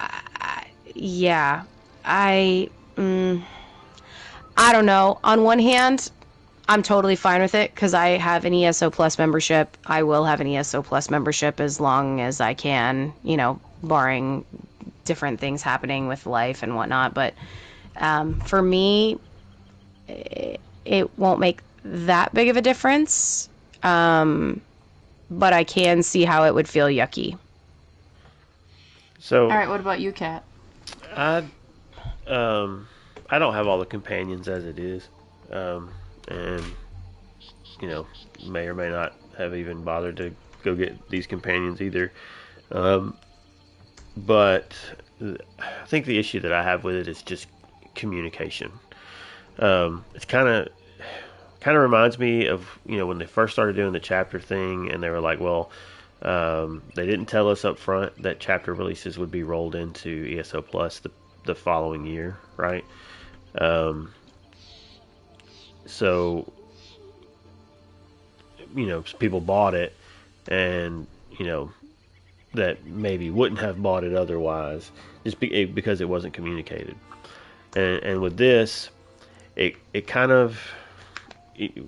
yeah, I don't know. On one hand, I'm totally fine with it because I have an ESO Plus membership. I will have an ESO Plus membership as long as I can, barring different things happening with life and whatnot. But for me, it won't make that big of a difference. But I can see how it would feel yucky.
So,
all right, what about you, Kat?
I don't have all the companions as it is, and may or may not have even bothered to go get these companions either. But I think the issue that I have with it is just communication. It's kind of reminds me of when they first started doing the chapter thing, and they were like, well, they didn't tell us up front that chapter releases would be rolled into ESO Plus the following year, right? So people bought it, and that maybe wouldn't have bought it otherwise, just because it wasn't communicated. And with this, it kind of,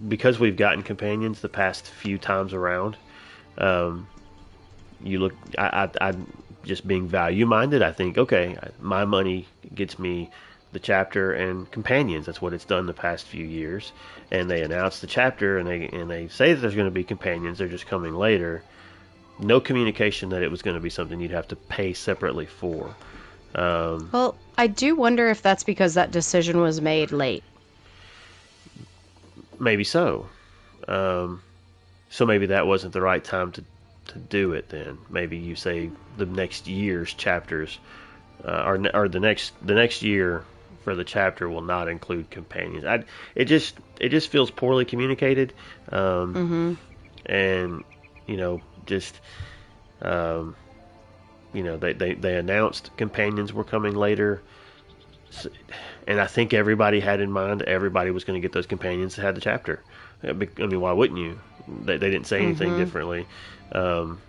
because we've gotten companions the past few times around, I just being value minded, I think, okay, my money gets me the chapter and companions. That's what it's done the past few years. And they announced the chapter, and they say that there's going to be companions. They're just coming later. No communication that it was going to be something you'd have to pay separately for.
Well, I do wonder if that's because that decision was made late.
Maybe so. So maybe that wasn't the right time to do it then. Maybe you say the next year's chapters, or the next year for the chapter will not include companions. It just feels poorly communicated. And they announced companions were coming later, and I think everybody had in mind everybody was going to get those companions that had the chapter. I mean, why wouldn't you? They didn't say anything differently. And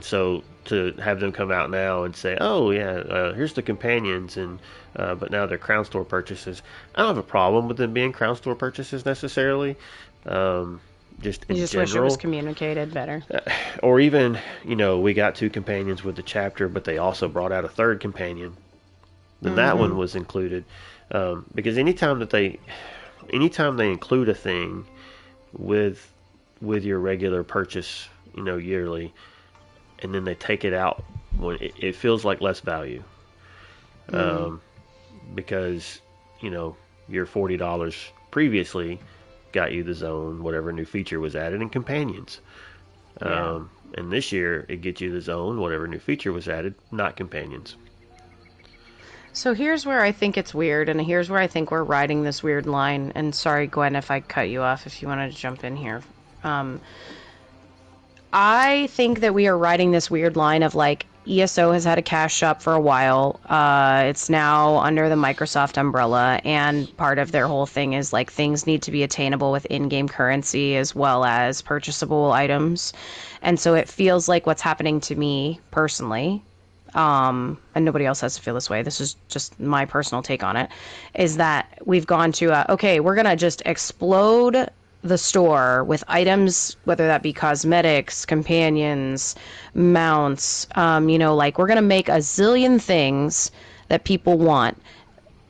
so to have them come out now and say, oh yeah, here's the companions, and but now they're Crown Store purchases. I don't have a problem with them being Crown Store purchases necessarily. Just in general,
wish it was communicated better.
Or even, we got 2 companions with the chapter, but they also brought out a 3rd companion. Then that one was included. Because anytime that anytime they include a thing with your regular purchase, yearly, and then they take it out when it feels like less value. Because your $40 previously got you the zone, whatever new feature was added, and companions. And this year it gets you the zone, whatever new feature was added, not companions.
So here's where I think it's weird, and here's where I think we're riding this weird line. And sorry, Gwen, if I cut you off, if you wanted to jump in here. I think that we are riding this weird line of like, ESO has had a cash shop for a while. It's now under the Microsoft umbrella, and part of their whole thing is like things need to be attainable with in-game currency as well as purchasable items. And so it feels like what's happening to me personally, and nobody else has to feel this way, this is just my personal take on it, is that we've gone to, okay, we're going to just explode the store with items, whether that be cosmetics, companions, mounts, like we're going to make a zillion things that people want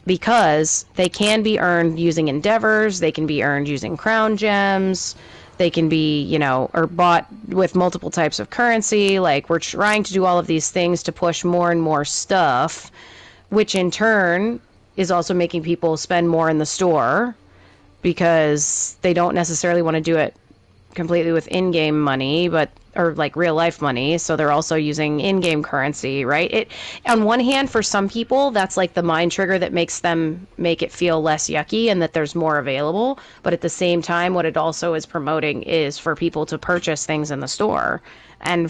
because they can be earned using endeavors, they can be earned using crown gems, they can be, or bought with multiple types of currency. Like we're trying to do all of these things to push more and more stuff, which in turn is also making people spend more in the store, because they don't necessarily want to do it completely with in-game money, or like real life money. So they're also using in-game currency, right? On one hand, for some people, that's like the mind trigger that makes them make it feel less yucky and that there's more available. But at the same time, what it also is promoting is for people to purchase things in the store and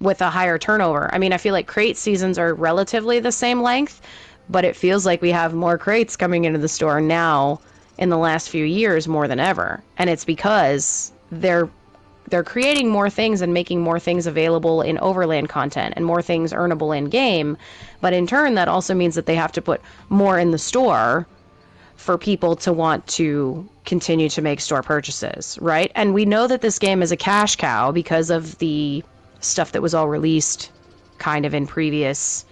with a higher turnover. I mean, I feel like crate seasons are relatively the same length, but it feels like we have more crates coming into the store now in the last few years more than ever. And it's because they're creating more things and making more things available in overland content and more things earnable in game. But in turn, that also means that they have to put more in the store for people to want to continue to make store purchases, right? And we know that this game is a cash cow because of the stuff that was all released kind of in previous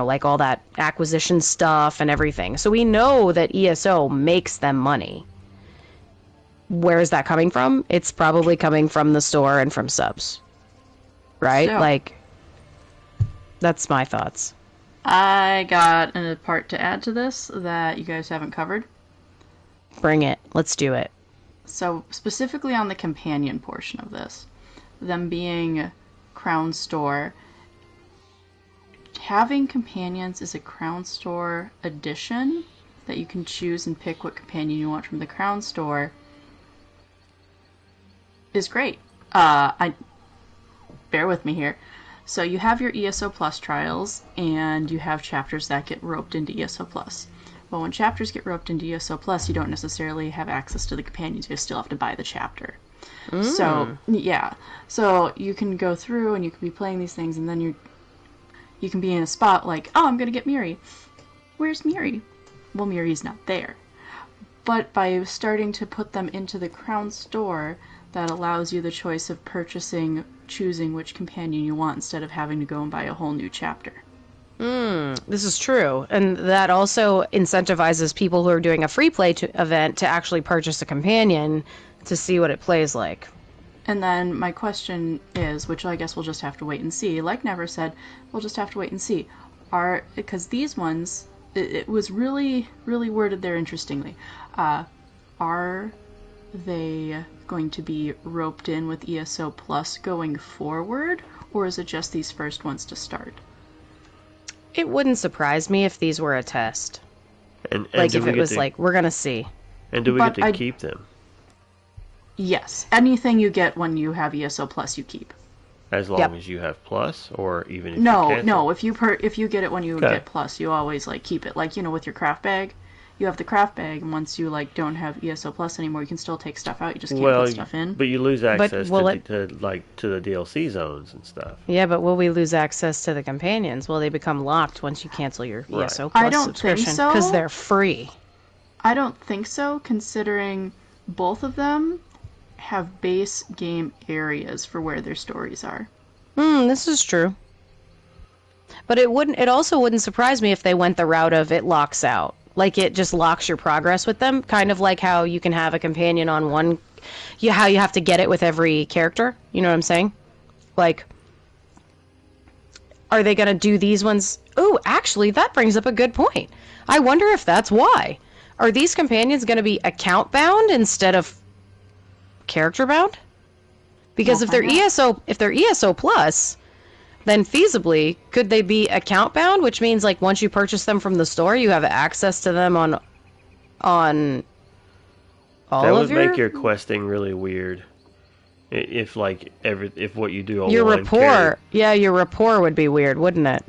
like all that acquisition stuff and everything. So we know that ESO makes them money. Where is that coming from? It's probably coming from the store and from subs. Right?
So,
like, that's my thoughts.
I got a part to add to this that you guys haven't covered.
Bring it. Let's do it.
So, specifically on the companion portion of this, them being Crown Store, having companions is a Crown Store addition that you can choose and pick what companion you want from the Crown Store is great. Bear with me here. So you have your ESO Plus trials, and you have chapters that get roped into ESO Plus. Well, when chapters get roped into ESO Plus, you don't necessarily have access to the companions. You still have to buy the chapter. So, yeah. So you can go through and you can be playing these things, and then you can be in a spot like, oh, I'm going to get Miri. Where's Miri? Well, Miri's not there. But by starting to put them into the Crown Store, that allows you the choice of choosing which companion you want instead of having to go and buy a whole new chapter.
This is true. And that also incentivizes people who are doing a free play event to actually purchase a companion to see what it plays like.
And then my question is, which I guess we'll just have to wait and see. Like Never said, we'll just have to wait and see. Because these ones, it was really, really worded there interestingly. Are they going to be roped in with ESO Plus going forward, or is it just these first ones to start?
It wouldn't surprise me if these were a test.
And
like if it was like, we're going to see.
And do we get to keep them?
Yes. Anything you get when you have ESO Plus, you keep.
As long as you have Plus, or even if you cancel?
No. If you get it when you get Plus, you always keep it. Like, with your craft bag. You have the craft bag, and once you don't have ESO Plus anymore, you can still take stuff out. You just can't put stuff in.
But you lose access to the DLC zones and stuff.
Yeah, but will we lose access to the companions? Will they become locked once you cancel your ESO Plus subscription?
Think so.
Because they're free.
I don't think so, considering both of them have base game areas for where their stories are.
This is true. But it also wouldn't surprise me if they went the route of it locks out. Like it just locks your progress with them, kind of like how you can have a companion on one, how you have to get it with every character. You know what I'm saying? Like, are they going to do these ones? Oh, actually, that brings up a good point. I wonder if that's why. Are these companions going to be account bound instead of character bound? Because if they're ESO plus, then feasibly could they be account bound, which means like once you purchase them from the store, you have access to them on all
that
of
would make your questing really weird. If like if what you do on
your
one
rapport, your rapport would be weird, wouldn't it?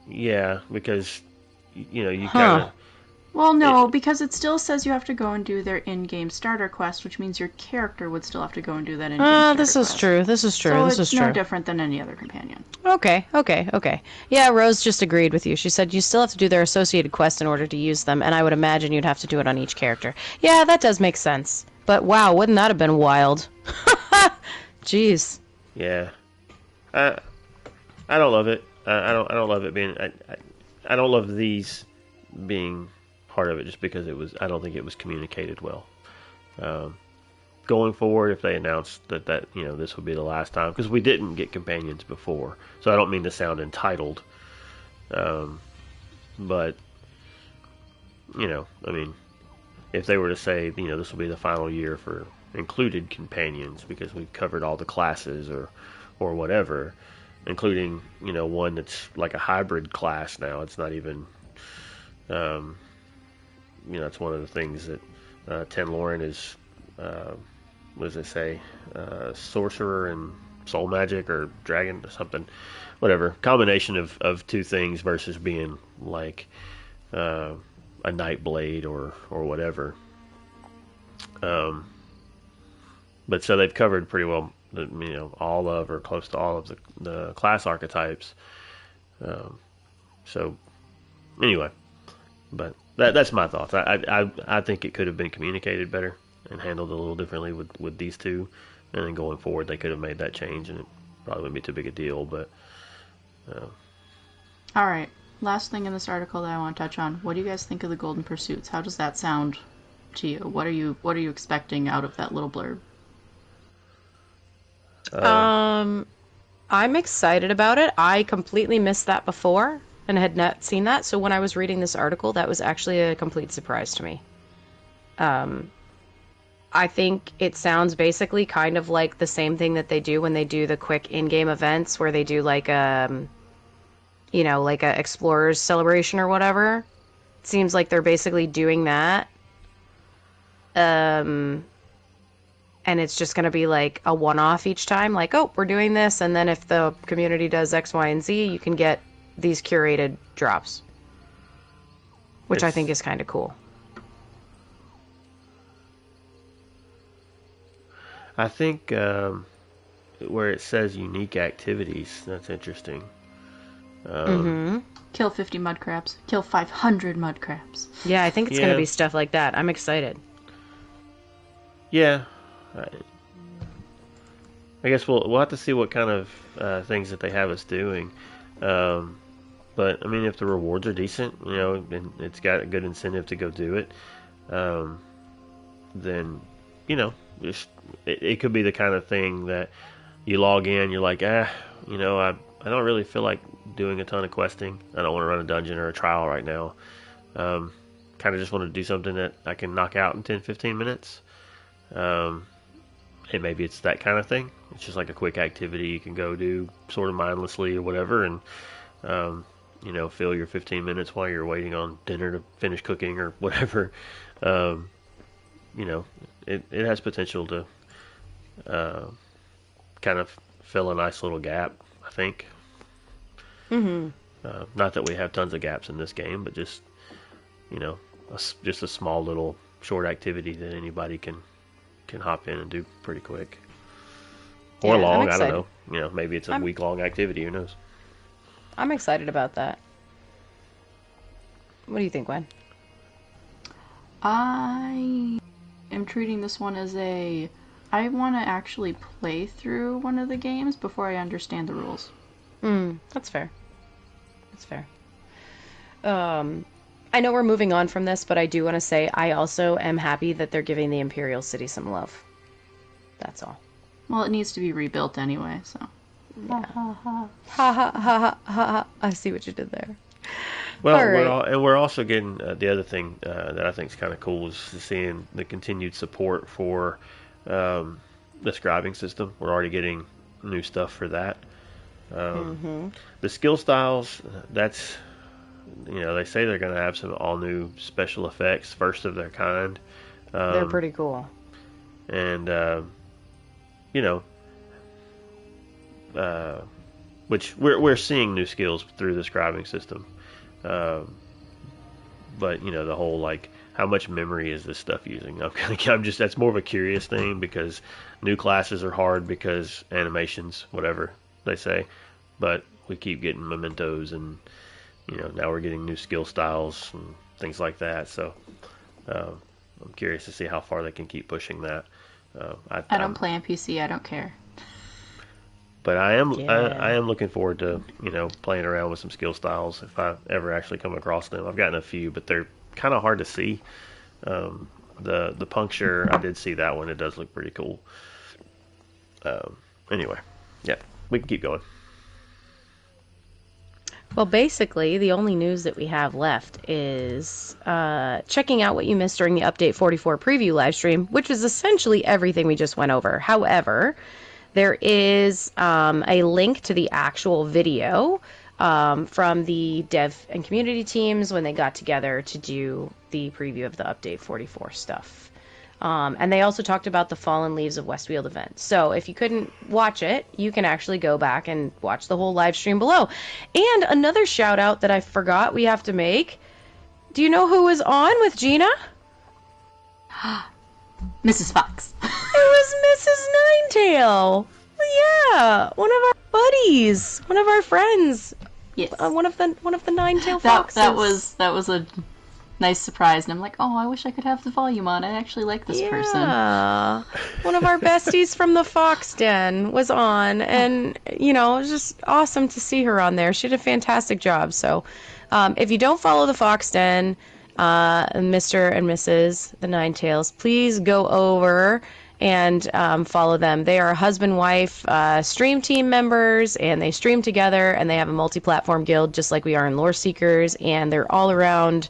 Yeah, because you kind of.
Well, no, because it still says you have to go and do their in-game starter quest, which means your character would still have to go and do that in-game starter
This is
quest.
true. This is true.
So
this is true.
It's no different than any other companion.
Okay. Yeah, Rose just agreed with you. She said you still have to do their associated quest in order to use them, and I would imagine you'd have to do it on each character. Yeah, that does make sense. But wow, wouldn't that have been wild? Jeez.
Yeah. I don't love it. I don't love it being. I don't love these being part of it just because I don't think it was communicated well. Going forward, if they announced that this would be the last time, because we didn't get companions before, so I don't mean to sound entitled, but I mean, if they were to say this will be the final year for included companions because we've covered all the classes or whatever, including one that's like a hybrid class now. It's not even it's one of the things that Ten Lauren is, what does it say, sorcerer and soul magic or dragon or something, whatever, combination of two things versus being like a night blade or whatever. But so they've covered pretty well, all of or close to all of the class archetypes. So anyway, but that's my thoughts. I think it could have been communicated better and handled a little differently with these two, and then going forward they could have made that change, and it probably wouldn't be too big a deal. But
all right, last thing in this article that I want to touch on. What do you guys think of the Golden Pursuits? How does that sound to you? What are you expecting out of that little blurb?
I'm excited about it. I completely missed that before and had not seen that. So when I was reading this article, that was actually a complete surprise to me. I think it sounds basically kind of like the same thing that they do when they do the quick in-game events where they do like like a explorer's celebration or whatever. It seems like they're basically doing that. And it's just going to be like a one-off each time. Like, oh, we're doing this. And then if the community does X, Y, and Z, you can get these curated drops. Which I think is kind of cool.
I think where it says unique activities, that's interesting.
Kill 50 mud crabs. Kill 500 mud crabs.
Yeah, I think it's going to be stuff like that. I'm excited.
Yeah. I guess we'll have to see what kind of things that they have us doing. But I mean, if the rewards are decent, and it's got a good incentive to go do it, then it could be the kind of thing that you log in, you're like, I don't really feel like doing a ton of questing. I don't want to run a dungeon or a trial right now. Kind of just want to do something that I can knock out in 10-15 minutes. And maybe it's that kind of thing. It's just like a quick activity you can go do sort of mindlessly or whatever, and fill your 15 minutes while you're waiting on dinner to finish cooking or whatever. It has potential to kind of fill a nice little gap, I think. Not that we have tons of gaps in this game, but just just a small little short activity that anybody can hop in and do pretty quick. Or long, I don't know. Maybe it's a week-long activity, who knows?
I'm excited about that. What do you think, Gwen?
I am treating this one as I want to actually play through one of the games before I understand the rules.
That's fair. That's fair. I know we're moving on from this, but I do want to say I also am happy that they're giving the Imperial City some love. That's all.
Well, it needs to be rebuilt anyway, so.
Yeah. Ha ha ha ha ha. I see what you did there.
Well,
All right.
we're also getting the other thing that I think is kind of cool is seeing the continued support for the scribing system. We're already getting new stuff for that. The skill styles, that's, they say they're going to have some all new special effects, first of their kind.
They're pretty cool.
And, which we're seeing new skills through the scribing system. But the whole, like, how much memory is this stuff using? I'm just, that's more of a curious thing, because new classes are hard because animations, whatever they say, but we keep getting mementos, and now we're getting new skill styles and things like that. So I'm curious to see how far they can keep pushing that.
I don't play on PC. I don't care.
But I am looking forward to playing around with some skill styles if I ever actually come across them. I've gotten a few, but they're kind of hard to see. The puncture, I did see that one. It does look pretty cool. Anyway, yeah, we can keep going.
Well, basically, the only news that we have left is checking out what you missed during the Update 44 preview live stream, which is essentially everything we just went over. However, there is a link to the actual video from the dev and community teams when they got together to do the preview of the Update 44 stuff. And they also talked about the Fallen Leaves of Westfield event. So if you couldn't watch it, you can actually go back and watch the whole live stream below. And another shout out that I forgot we have to make. Do you know who was on with Gina?
Mrs. Fox.
It was Mrs. Ninetail. Yeah, one of our buddies, one of our friends.
Yes.
One of the Ninetail foxes.
That was a nice surprise, and I'm like, oh, I wish I could have the volume on. I actually like this person.
Yeah, one of our besties from the Fox Den was on, and it was just awesome to see her on there. She did a fantastic job. So, if you don't follow the Fox Den, Mr. and Mrs. the Ninetails, please go over and follow them. They are husband-wife stream team members, and they stream together, and they have a multi-platform guild just like we are in Lore Seekers, and they're all around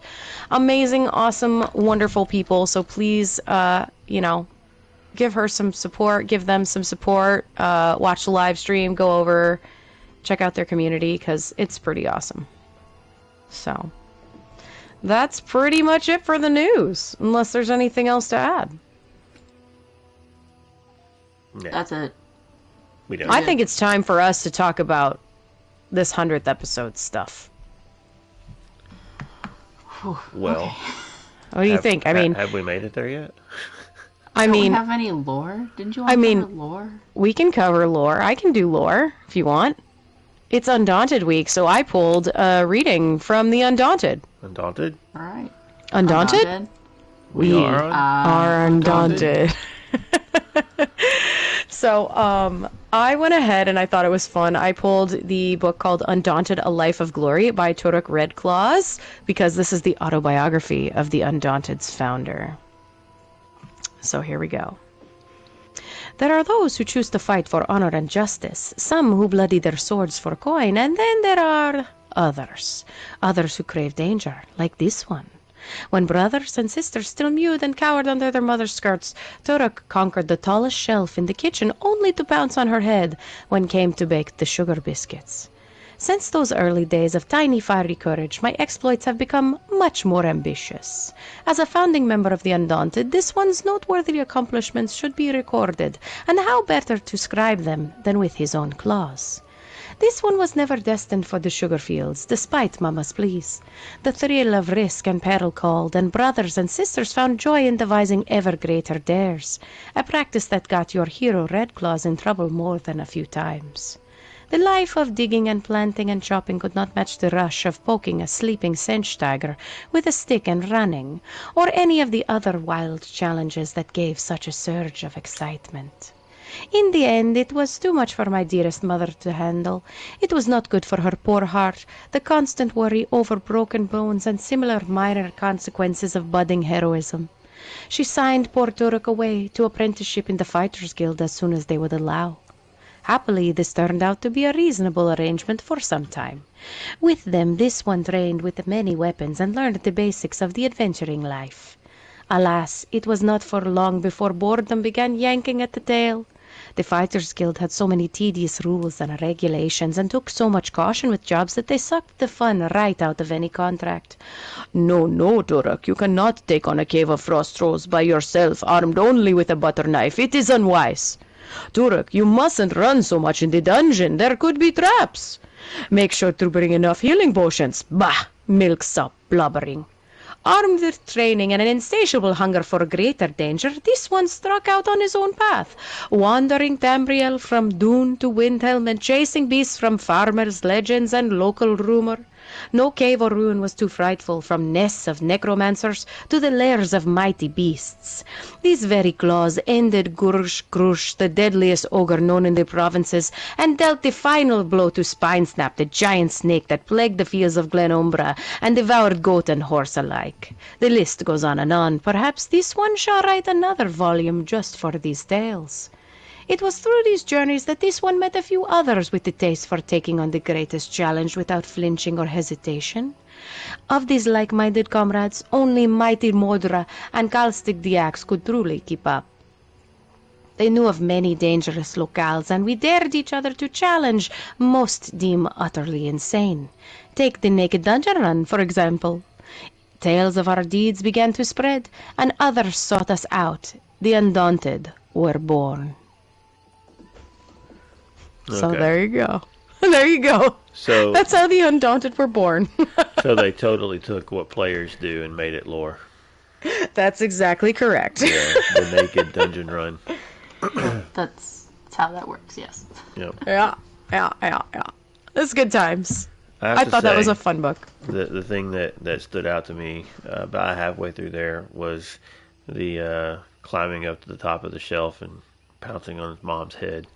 amazing, awesome, wonderful people. So please, give her some support, give them some support, watch the live stream, go over, check out their community, because it's pretty awesome. So that's pretty much it for the news, unless there's anything else to add.
Yeah.
That's it.
We don't.
I think it's time for us to talk about this 100th episode stuff.
Well,
okay.
What do you think? I mean,
have we made it there yet?
I
Don't
mean,
we have any lore? Didn't you want to cover lore?
we can cover lore. I can do lore if you want. It's Undaunted week, so I pulled a reading from the Undaunted.
Undaunted?
All right.
Undaunted? We are Undaunted. So, I went ahead and I thought it was fun. I pulled the book called Undaunted, A Life of Glory by Turok Redclaws, because this is the autobiography of the Undaunted's founder. So here we go. There are those who choose to fight for honor and justice, some who bloody their swords for coin, and then there are others who crave danger, like this one. When brothers and sisters still mewed and cowered under their mother's skirts, Turok conquered the tallest shelf in the kitchen only to bounce on her head when came to bake the sugar biscuits. Since those early days of tiny fiery courage, my exploits have become much more ambitious. As a founding member of the Undaunted, this one's noteworthy accomplishments should be recorded, and how better to scribe them than with his own claws. This one was never destined for the sugar fields, despite Mama's pleas. The thrill of risk and peril called, and brothers and sisters found joy in devising ever greater dares, a practice that got your hero Redclaws in trouble more than a few times. The life of digging and planting and chopping could not match the rush of poking a sleeping Sensteiger with a stick and running, or any of the other wild challenges that gave such a surge of excitement. In the end, it was too much for my dearest mother to handle. It was not good for her poor heart, the constant worry over broken bones and similar minor consequences of budding heroism. She signed poor Turek away to apprenticeship in the Fighters Guild as soon as they would allow. Happily, this turned out to be a reasonable arrangement for some time. With them, this one trained with many weapons and learned the basics of the adventuring life. Alas, it was not for long before boredom began yanking at the tail. The Fighters Guild had so many tedious rules and regulations and took so much caution with jobs that they sucked the fun right out of any contract. No, no, Turek, you cannot take on a cave of frost trolls by yourself, armed only with a butter knife. It is unwise. Turek, you mustn't run so much in the dungeon. There could be traps. Make sure to bring enough healing potions. Bah! Milksop blubbering. Armed with training and an insatiable hunger for greater danger, this one struck out on his own path, wandering Tamriel from dune to Windhelm and chasing beasts from farmers' legends and local rumor. No cave or ruin was too frightful, from nests of necromancers to the lairs of mighty beasts. These very claws ended Gursh Grush, the deadliest ogre known in the provinces, and dealt the final blow to Spinesnap, the giant snake that plagued the fields of Glenumbra and devoured goat and horse alike. The list goes on and on. Perhaps this one shall write another volume just for these tales. It was through these journeys that this one met a few others with the taste for taking on the greatest challenge without flinching or hesitation. Of these like-minded comrades, only mighty Modra and Kalstik the Axe could truly keep up. They knew of many dangerous locales, and we dared each other to challenge most deem utterly insane. Take the Naked Dungeon Run, for example. Tales of our deeds began to spread, and others sought us out. The undaunted were born. So
Okay.
there you go. There you go.
So
That's how the Undaunted were born.
so they totally took what players do and made it lore.
That's exactly correct.
Yeah, the Naked Dungeon Run.
That's how that works, yes.
Yep.
Yeah. It's good times.
have
I
to
thought that was
say,
a fun book.
the thing that stood out to me about halfway through there was the climbing up to the top of the shelf and pouncing on his mom's head.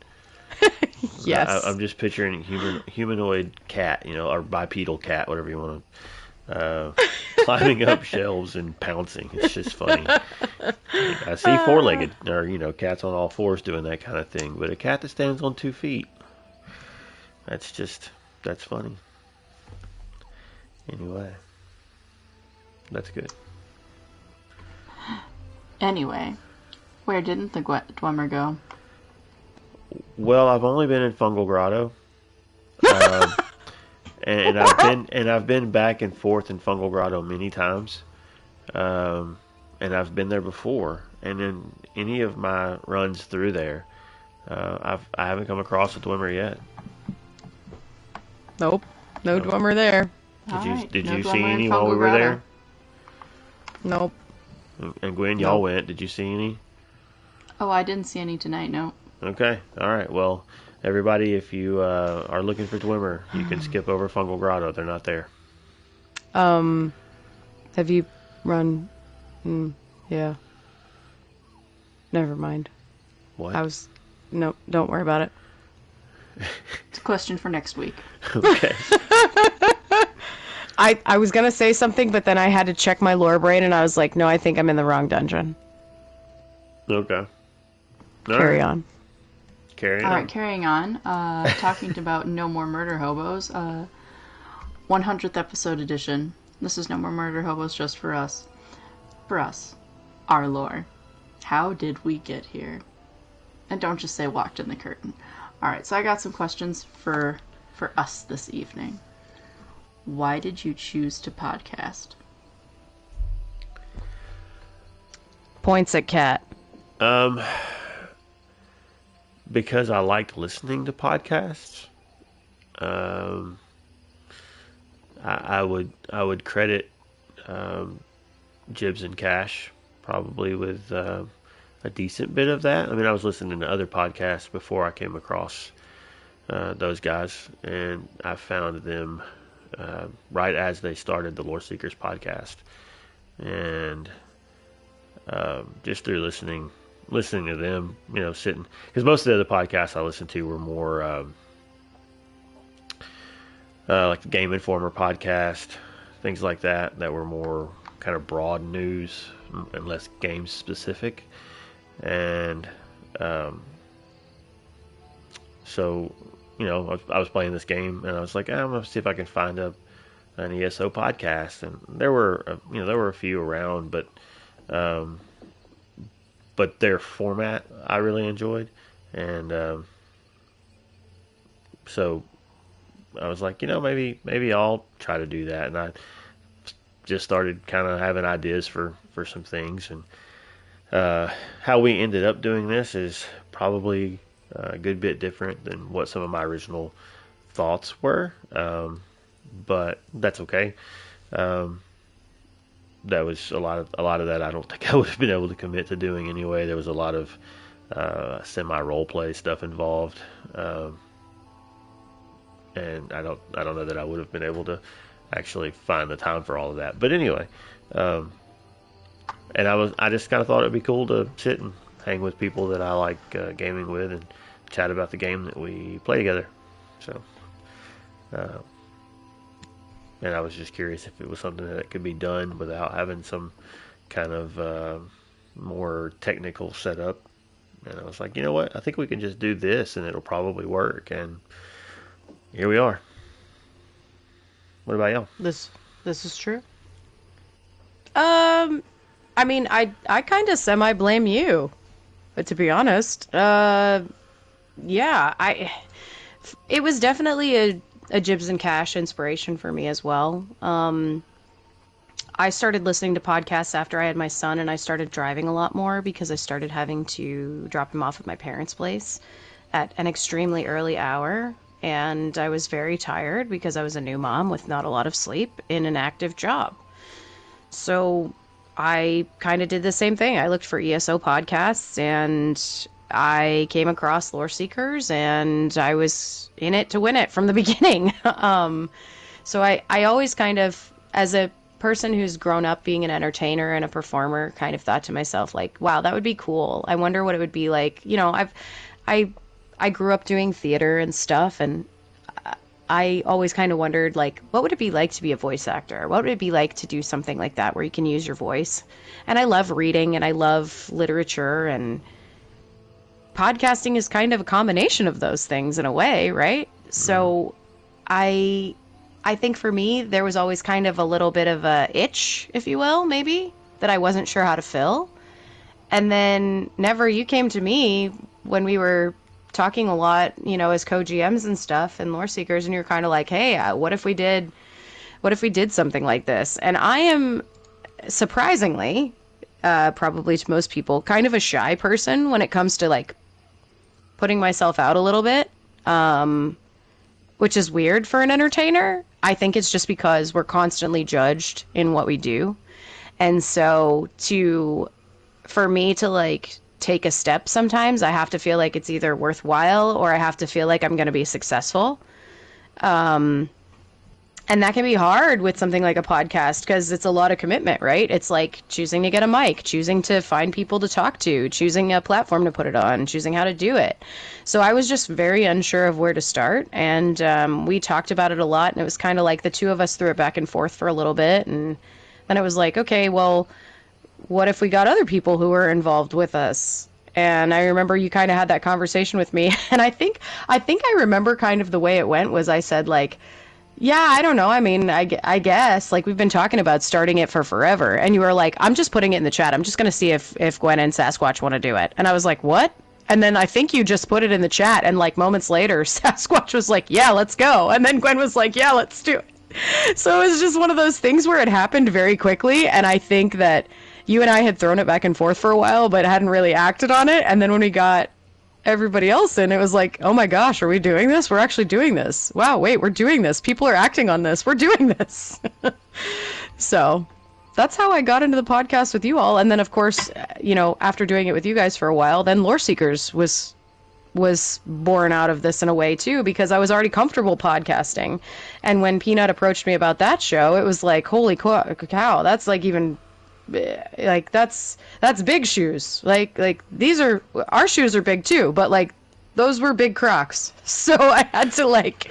Yes.
I'm just picturing humanoid cat, or bipedal cat, whatever you want to, climbing up shelves and pouncing. It's just funny. I see four-legged, or cats on all fours doing that kind of thing, but a cat that stands on 2 feet, that's funny. Anyway, that's good.
Anyway, where didn't the Dwemer go?
Well, I've only been in Fungal Grotto, and I've been back and forth in Fungal Grotto many times, and I've been there before. And in any of my runs through there, I haven't come across a Dwemer yet.
Nope. No Dwemer there.
Did
no
you
Dwemer
see
in
any while
Fungal
we were
Grotto.
there?
Nope.
And Gwen, y'all went. Did you see any?
Oh, I didn't see any tonight, no.
Okay. All right. Well, everybody, if you are looking for Dwemer, you can skip over Fungal Grotto. They're not there.
Have you run? Yeah. Never mind.
What?
No, don't worry about it.
It's a question for next week.
Okay.
I was gonna say something, but then I had to check my lore brain, and I was like, no, I think I'm in the wrong dungeon.
Okay. All
Carry
right.
on.
Carry
All
on.
right, carrying on. Talking about No More Murder Hobos. 100th episode edition. This is No More Murder Hobos just for us. For us. Our lore. How did we get here? And don't just say walked in the curtain. Alright, so I got some questions for us this evening. Why did you choose to podcast?
Points at Cat.
Because I liked listening to podcasts. I would credit Jibs and Cash probably with a decent bit of that. I mean, I was listening to other podcasts before I came across those guys, and I found them right as they started the Lore Seekers podcast, and just through listening, listening to them, sitting, because most of the other podcasts I listened to were more like the Game Informer podcast, things like that were more kind of broad news and less game specific. And so, I was playing this game and I was like, I'm gonna see if I can find an ESO podcast, and there were a few around, but their format I really enjoyed, and so I was like, maybe I'll try to do that, and I just started kind of having ideas for some things, and how we ended up doing this is probably a good bit different than what some of my original thoughts were, but that's okay. That was a lot of that I don't think I would have been able to commit to doing anyway. There was a lot of semi role play stuff involved, and I don't know that I would have been able to actually find the time for all of that. But anyway, and I just kind of thought it'd be cool to sit and hang with people that I like gaming with and chat about the game that we play together. So, and I was just curious if it was something that could be done without having some kind of more technical setup. And I was like, you know what? I think we can just do this and it'll probably work. And here we are. What about y'all?
This is true. I mean, I kind of semi blame you, but to be honest, yeah, it was definitely a Jibs and Cash inspiration for me as well. I started listening to podcasts after I had my son, and I started driving a lot more because I started having to drop him off at my parents' place at an extremely early hour. And I was very tired because I was a new mom with not a lot of sleep in an active job. So I kind of did the same thing. I looked for ESO podcasts and I came across Lore Seekers, and I was in it to win it from the beginning. So I always kind of, as a person who's grown up being an entertainer and a performer, kind of thought to myself, like, wow, that would be cool. I wonder what it would be like. I grew up doing theater and stuff, and I always kind of wondered, like, what would it be like to be a voice actor? What would it be like to do something like that where you can use your voice? And I love reading and I love literature, and podcasting is kind of a combination of those things in a way, right? So I think for me, there was always kind of a little bit of a itch, if you will, maybe, that I wasn't sure how to fill. And then Never, you came to me when we were talking a lot, as co-GMs and stuff and Lore Seekers, and you're kind of like, hey, what if we did something like this? And I am surprisingly, probably to most people, kind of a shy person when it comes to like putting myself out a little bit, which is weird for an entertainer. I think it's just because we're constantly judged in what we do. And so for me to like take a step, sometimes I have to feel like it's either worthwhile or I have to feel like I'm going to be successful. And that can be hard with something like a podcast because it's a lot of commitment, right? It's like choosing to get a mic, choosing to find people to talk to, choosing a platform to put it on, choosing how to do it. So I was just very unsure of where to start. And we talked about it a lot. And it was kind of like the two of us threw it back and forth for a little bit. And then it was like, okay, well, what if we got other people who were involved with us? And I remember you kind of had that conversation with me. And I think I remember kind of the way it went was I said, like, yeah, I don't know. I mean, I guess, like, we've been talking about starting it for forever. And you were like, I'm just putting it in the chat. I'm just going to see if Gwen and Sasquatch want to do it. And I was like, what? And then I think you just put it in the chat. And, like, moments later, Sasquatch was like, yeah, let's go. And then Gwen was like, yeah, let's do it. So it was just one of those things where it happened very quickly. And I think that you and I had thrown it back and forth for a while, but hadn't really acted on it. And then when we got everybody else in, it was like, oh my gosh, are we doing this? We're actually doing this. Wow, wait, we're doing this. People are acting on this. We're doing this. So that's how I got into the podcast with you all. And then, of course, after doing it with you guys for a while, then Lore Seekers was born out of this in a way too, because I was already comfortable podcasting. And when Peanut approached me about that show, it was like, holy cow, that's like even like that's big shoes. Like these are our shoes are big too, but like those were big Crocs. So I had to like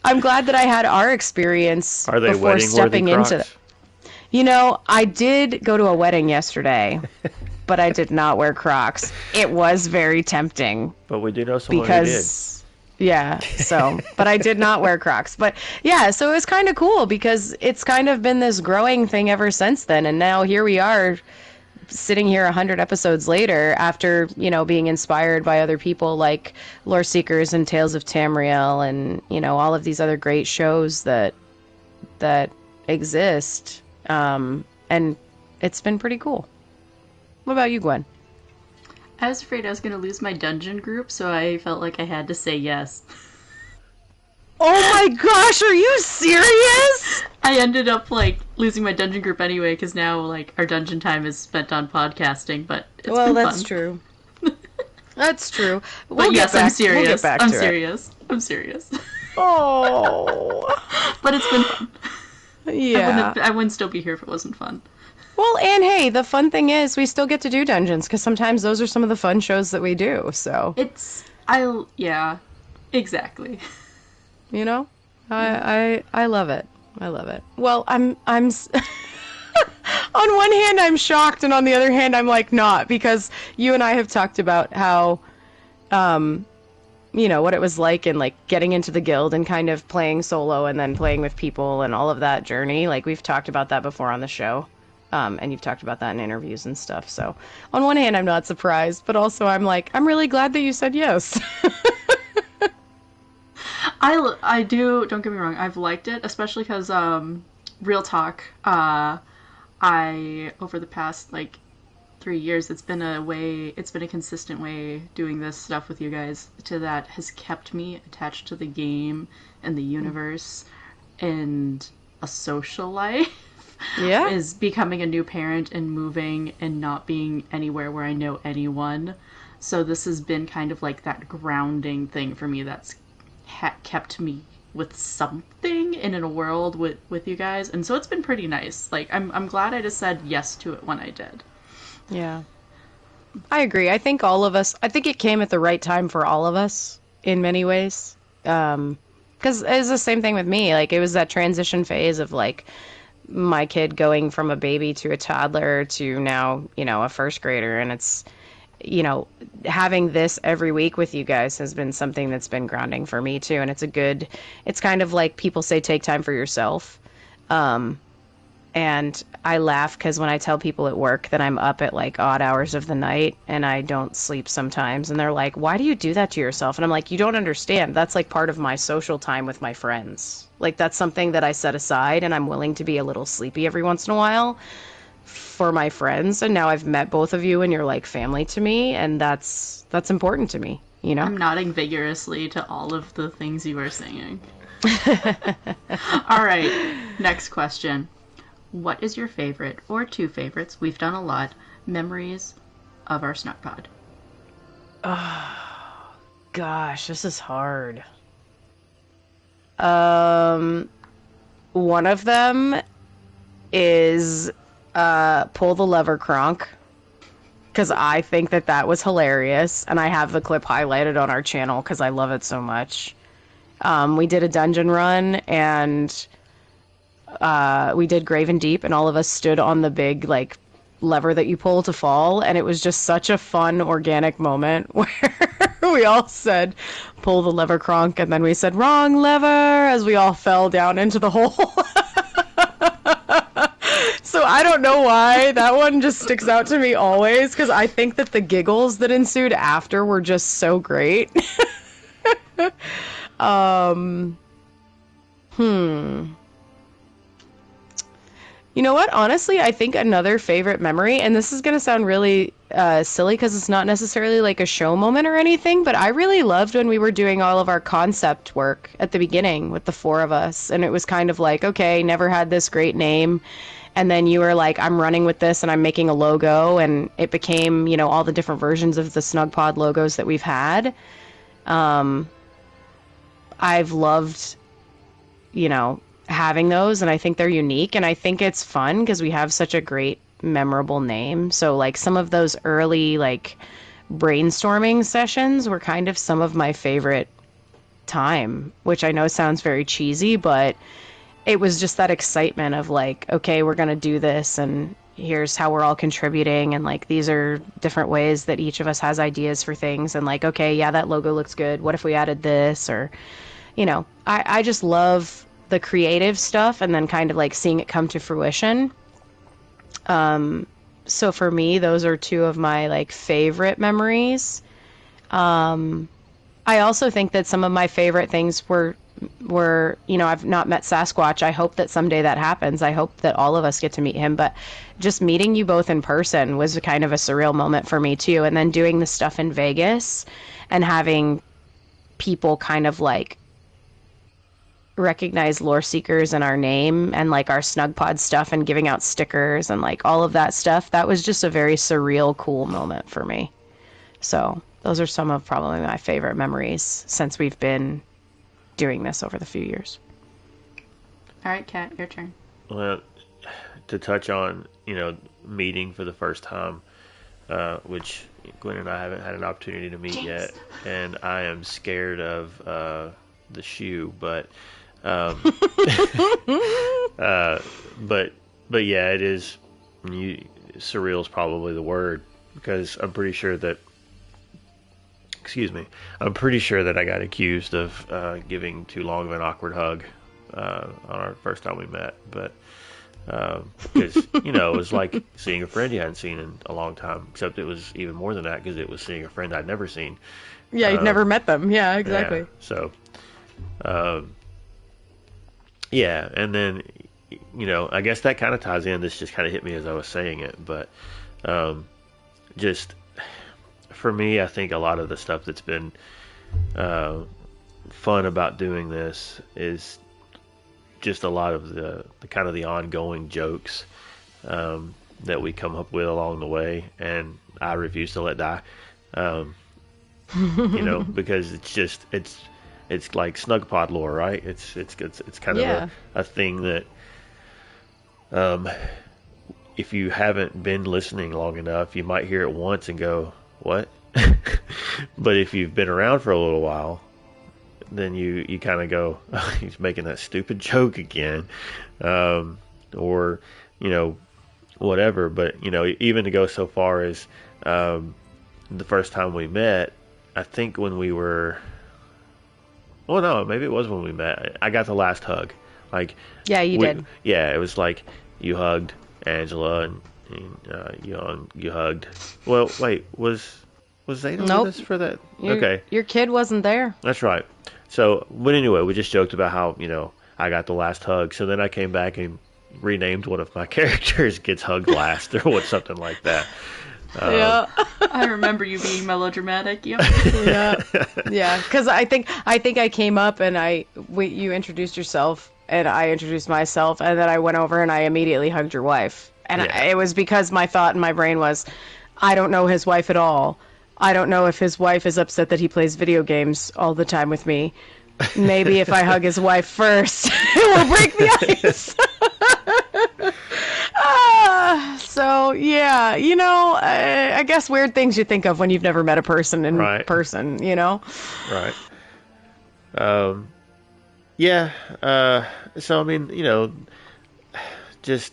I'm glad that I had our experience
Are they
before
wedding worthy
stepping into
Crocs?
You know, I did go to a wedding yesterday, but I did not wear Crocs. It was very tempting
But we do know someone who did.
because yeah, so but I did not wear Crocs. But yeah, so it was kind of cool because it's kind of been this growing thing ever since then, and now here we are sitting here 100 episodes later after, you know, being inspired by other people like Lore Seekers and Tales of Tamriel and, you know, all of these other great shows that exist. And it's been pretty cool. What about you, Gwen?
I was afraid I was going to lose my dungeon group, so I felt like I had to say yes.
Oh my gosh, are you serious?
I ended up, like, losing my dungeon group anyway, because now, like, our dungeon time is spent on podcasting, but it's
Well,
been
that's
fun.
true. That's true.
But yes, I'm serious.
We'll get back
I'm
to it.
serious. I'm serious.
Oh.
But it's been fun.
Yeah.
I wouldn't still be here if it wasn't fun.
Well, and hey, the fun thing is we still get to do dungeons because sometimes those are some of the fun shows that we do. So
Yeah, exactly.
you know, I love it. I love it. Well, I'm on one hand I'm shocked, and on the other hand I'm like not, because you and I have talked about how, you know, what it was like in like getting into the guild and kind of playing solo and then playing with people and all of that journey. Like we've talked about that before on the show. And you've talked about that in interviews and stuff. So on one hand, I'm not surprised, but also I'm like, I'm really glad that you said yes.
I do, don't get me wrong, I've liked it, especially because, real talk, I, over the past, like, 3 years, it's been a consistent way doing this stuff with you guys that has kept me attached to the game and the universe and a social life.
Yeah.
Is becoming a new parent and moving and not being anywhere where I know anyone. So this has been kind of like that grounding thing for me that's kept me with something and in a world with you guys. And so it's been pretty nice. Like, I'm glad I just said yes to it when I did.
Yeah. I agree. I think it came at the right time for all of us in many ways. Because it was the same thing with me. Like, it was that transition phase of, like, my kid going from a baby to a toddler to now, you know, a first grader. And it's, you know, having this every week with you guys has been something that's been grounding for me too. And it's kind of like people say, take time for yourself. And I laugh because when I tell people at work that I'm up at like odd hours of the night and I don't sleep sometimes, and they're like, why do you do that to yourself? And I'm like, you don't understand. That's like part of my social time with my friends. Like, that's something that I set aside, and I'm willing to be a little sleepy every once in a while for my friends. And now I've met both of you and you're like family to me, and that's important to me, you know?
I'm nodding vigorously to all of the things you are saying. All right, next question. What is your favorite, or two favorites, we've done a lot, memories of our Snugpod?
Oh, gosh, this is hard. One of them is pull the lever Kronk, because I think that was hilarious, and I have the clip highlighted on our channel because I love it so much. We did a dungeon run, and we did Graven Deep, and all of us stood on the big, like, lever that you pull to fall, and it was just such a fun, organic moment where we all said, pull the lever Kronk, and then we said, wrong lever, as we all fell down into the hole. So I don't know why that one just sticks out to me always, because I think that the giggles that ensued after were just so great. You know what? Honestly, I think another favorite memory, and this is going to sound really silly because it's not necessarily like a show moment or anything, but I really loved when we were doing all of our concept work at the beginning with the four of us. And it was kind of like, okay, never had this great name. And then you were like, I'm running with this and I'm making a logo. And it became, you know, all the different versions of the Snugpod logos that we've had. I've loved, you know, having those, and I think they're unique, and I think it's fun because we have such a great memorable name. So like some of those early like brainstorming sessions were kind of some of my favorite time, which I know sounds very cheesy, but it was just that excitement of like, okay, we're going to do this and here's how we're all contributing, and like these are different ways that each of us has ideas for things, and like, okay, yeah, that logo looks good, what if we added this? Or I just love the creative stuff and then kind of like seeing it come to fruition. So for me, those are two of my like favorite memories. I also think that some of my favorite things were I've not met Sasquatch. I hope that someday that happens. I hope that all of us get to meet him, but just meeting you both in person was kind of a surreal moment for me too. And then doing the stuff in Vegas and having people kind of like recognize lore seekers in our name and like our Snugpod stuff and giving out stickers and like all of that stuff, that was just a very surreal, cool moment for me. So those are some of probably my favorite memories since we've been doing this over the few years.
All right, Kat, your turn.
Well, to touch on, meeting for the first time, which Gwen and I haven't had an opportunity to meet yet, and I am scared of the shoe, but but yeah, it is. Surreal is probably the word, because I'm pretty sure that I got accused of giving too long of an awkward hug on our first time we met. But because it was like seeing a friend you hadn't seen in a long time, except it was even more than that because it was seeing a friend I'd never seen.
Yeah, you'd never met them. Yeah, exactly.
Yeah, so, yeah, and then I guess that kind of ties in. This just kind of hit me as I was saying it, but just. For me, I think a lot of the stuff that's been fun about doing this is just a lot of the kind of the ongoing jokes that we come up with along the way, and I refuse to let die. Because it's like Snugpod lore, right? It's kind of a thing that if you haven't been listening long enough, you might hear it once and go, what? But if you've been around for a little while, then you kind of go, oh, he's making that stupid joke again, or whatever. But even to go so far as the first time we met, I think when we were, well, no, maybe it was when we met. I got the last hug. Like,
yeah, you did.
Yeah, it was like you hugged Angela and you hugged. Well, wait, was Zeta with us for that? Okay.
Your kid wasn't there.
That's right. So, but anyway, we just joked about how, I got the last hug. So then I came back and renamed one of my characters Gets Hugged Last or something like that.
Yeah.
I remember you being melodramatic. Yep.
Yeah. Because I think I came up and you introduced yourself and I introduced myself, and then I went over and I immediately hugged your wife. And it was because my thought in my brain was, I don't know his wife at all. I don't know if his wife is upset that he plays video games all the time with me. Maybe if I hug his wife first, it will break the ice. So, yeah, I guess weird things you think of when you've never met a person in person,
Right. Yeah. So, I mean, just...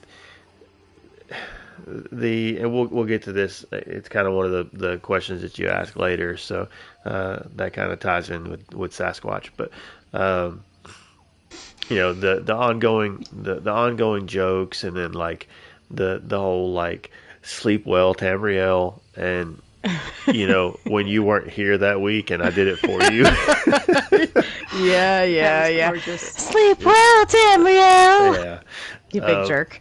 and we'll get to this. It's kind of one of the questions that you ask later, so that kind of ties in with Sasquatch. But the ongoing jokes, and then like the whole like sleep well Tamriel, and when you weren't here that week and I did it for you.
Yeah.
Gorgeous.
Sleep well, Tamriel.
Yeah.
You big jerk.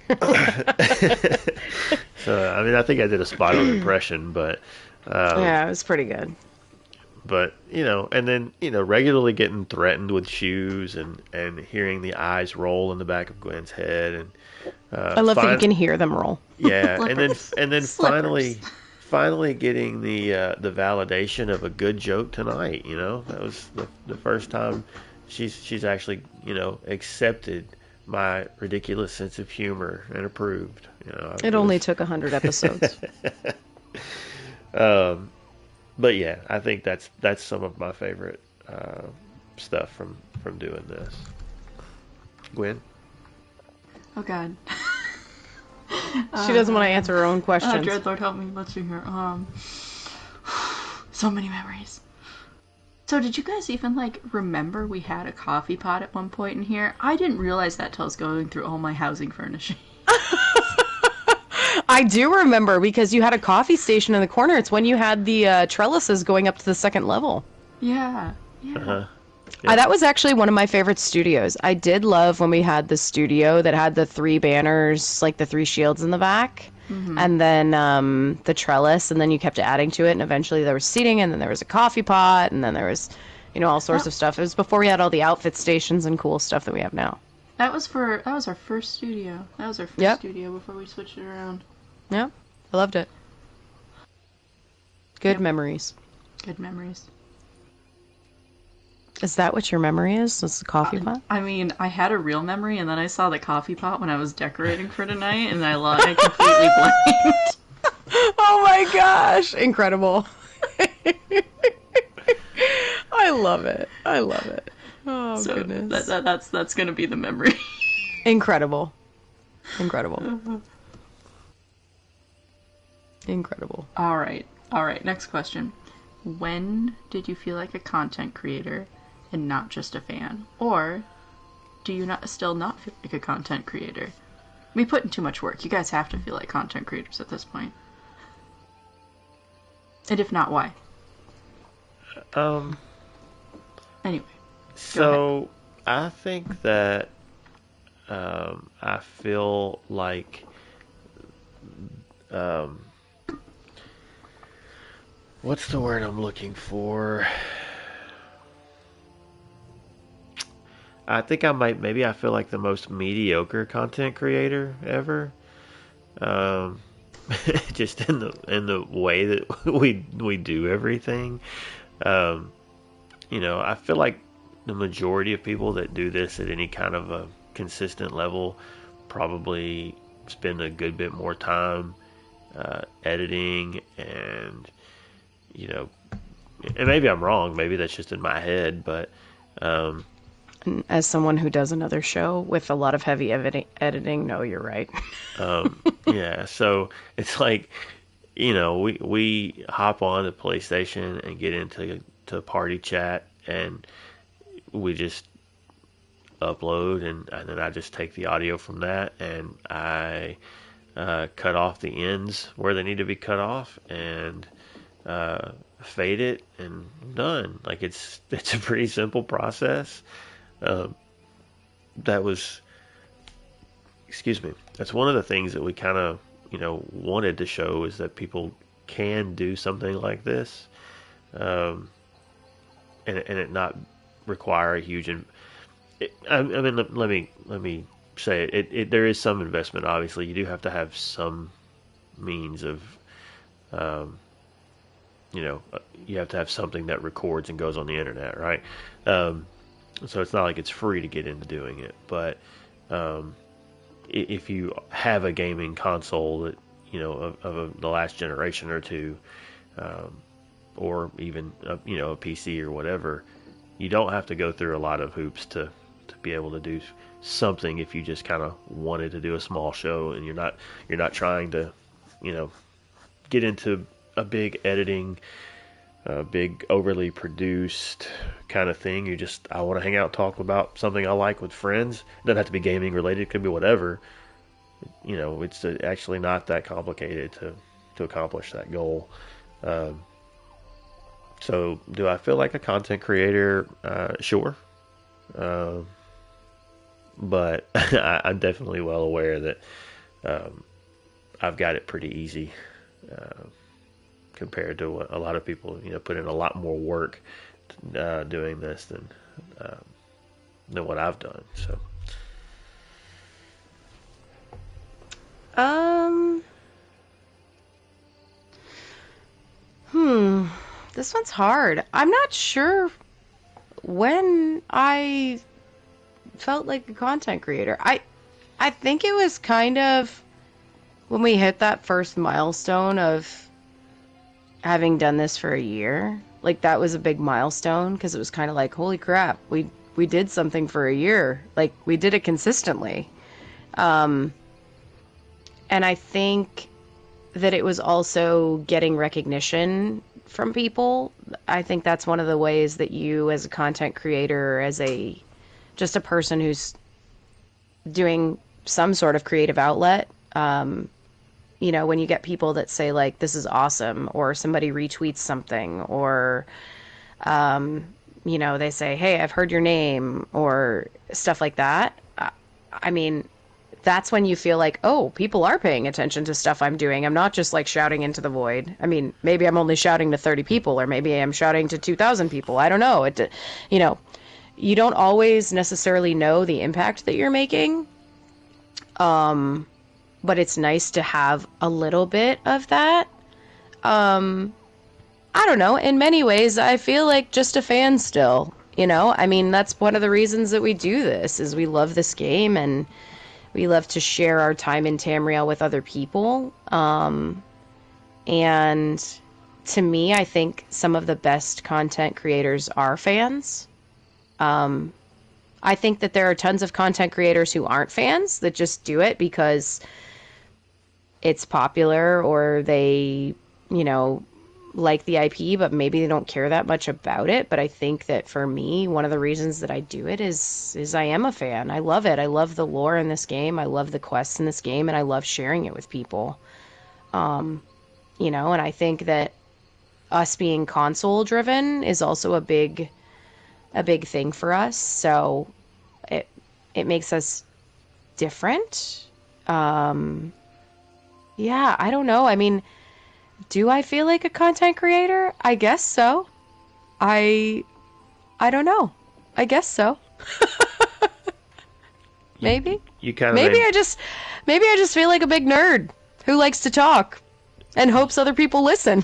So, I mean, I think I did a spot on impression, but...
yeah, it was pretty good.
But, and then, regularly getting threatened with shoes and hearing the eyes roll in the back of Gwen's head. And
I love that you can hear them roll.
Yeah, and then finally getting the validation of a good joke tonight, That was the first time she's actually, accepted my ridiculous sense of humor and approved.
It only took 100 episodes.
But yeah, I think that's some of my favorite stuff from doing this. Gwen?
Oh God.
She doesn't want to answer her own questions.
Dreadlord, help me. Let's see here. So many memories. So did you guys even remember we had a coffee pot at one point in here? I didn't realize that till I was going through all my housing furnishing.
I do remember because you had a coffee station in the corner. It's when you had the trellises going up to the second level.
Yeah.
Uh-huh.
That was actually one of my favorite studios. I did love when we had the studio that had the 3 banners, like the 3 shields in the back, and then the trellis, and then you kept adding to it, and eventually there was seating, and then there was a coffee pot, and then there was, all sorts of stuff. It was before we had all the outfit stations and cool stuff that we have now.
That was our first studio. That was our first studio before we switched it around.
Yeah, I loved it. Good memories.
Good memories.
Is that what your memory is? Was the coffee pot?
I mean, I had a real memory, and then I saw the coffee pot when I was decorating for tonight, and I completely blanked.
Oh my gosh! Incredible. I love it. I love it. Oh,
so
goodness.
That's going to be the memory.
Incredible. Incredible. Incredible.
All right. Next question. When did you feel like a content creator and not just a fan? Or do you still not feel like a content creator? We put in too much work. You guys have to feel like content creators at this point. And if not, why? Anyway.
So I think that I feel like what's the word I'm looking for? I think maybe I feel like the most mediocre content creator ever. Just in the way that we do everything. I feel like the majority of people that do this at any kind of a consistent level probably spend a good bit more time editing and and maybe I'm wrong, maybe that's just in my head, but
as someone who does another show with a lot of heavy editing, no, you're right.
Yeah, so it's like, we hop on the PlayStation and get into party chat, and we just upload, and then I just take the audio from that, and I cut off the ends where they need to be cut off, and fade it, and done. Like it's a pretty simple process. That's one of the things that we kind of wanted to show, is that people can do something like this, and it not require a huge let me say it there is some investment. Obviously you do have to have some means of you have to have something that records and goes on the internet, right? So it's not like it's free to get into doing it, but if you have a gaming console that of the last generation or two, or even a PC or whatever, you don't have to go through a lot of hoops to be able to do something. If you just kind of wanted to do a small show, and you're not trying to get into a big editing, big overly produced kind of thing. I want to hang out and talk about something I like with friends. It doesn't have to be gaming related. It could be whatever. It's actually not that complicated to accomplish that goal. So do I feel like a content creator? Sure. But I'm definitely well aware that I've got it pretty easy compared to what a lot of people put in a lot more work doing this than what I've done. So
this one's hard. I'm not sure when I felt like a content creator. I think it was kind of when we hit that first milestone of having done this for a year. Like, that was a big milestone because it was kind of like, holy crap, we did something for a year. Like, we did it consistently. And I think that it was also getting recognition from people. I think that's one of the ways that you, as a content creator, as just a person who's doing some sort of creative outlet, you know, when you get people that say, like, this is awesome, or somebody retweets something, or, you know, they say, hey, I've heard your name, or stuff like that. I mean, that's when you feel like, oh, people are paying attention to stuff I'm doing. I'm not just, like, shouting into the void. I mean, maybe I'm only shouting to 30 people, or maybe I'm shouting to 2,000 people. I don't know. You know, you don't always necessarily know the impact that you're making. But it's nice to have a little bit of that. I don't know. In many ways, I feel like just a fan still, you know? I mean, that's one of the reasons that we do this, is we love this game, and we love to share our time in Tamriel with other people. And to me, I think some of the best content creators are fans. I think that there are tons of content creators who aren't fans, that just do it because it's popular, or they, you know, like the IP, but maybe they don't care that much about it. But I think that for me, one of the reasons that I do it is I am a fan. I love it. I love the lore in this game. I love the quests in this game, and I love sharing it with people. You know, and I think that us being console driven is also a big thing for us. So it makes us different. Yeah, I don't know. I mean, do I feel like a content creator? I guess so. I don't know. I guess so. Maybe.
You kind of
maybe I just feel like a big nerd who likes to talk and hopes other people listen.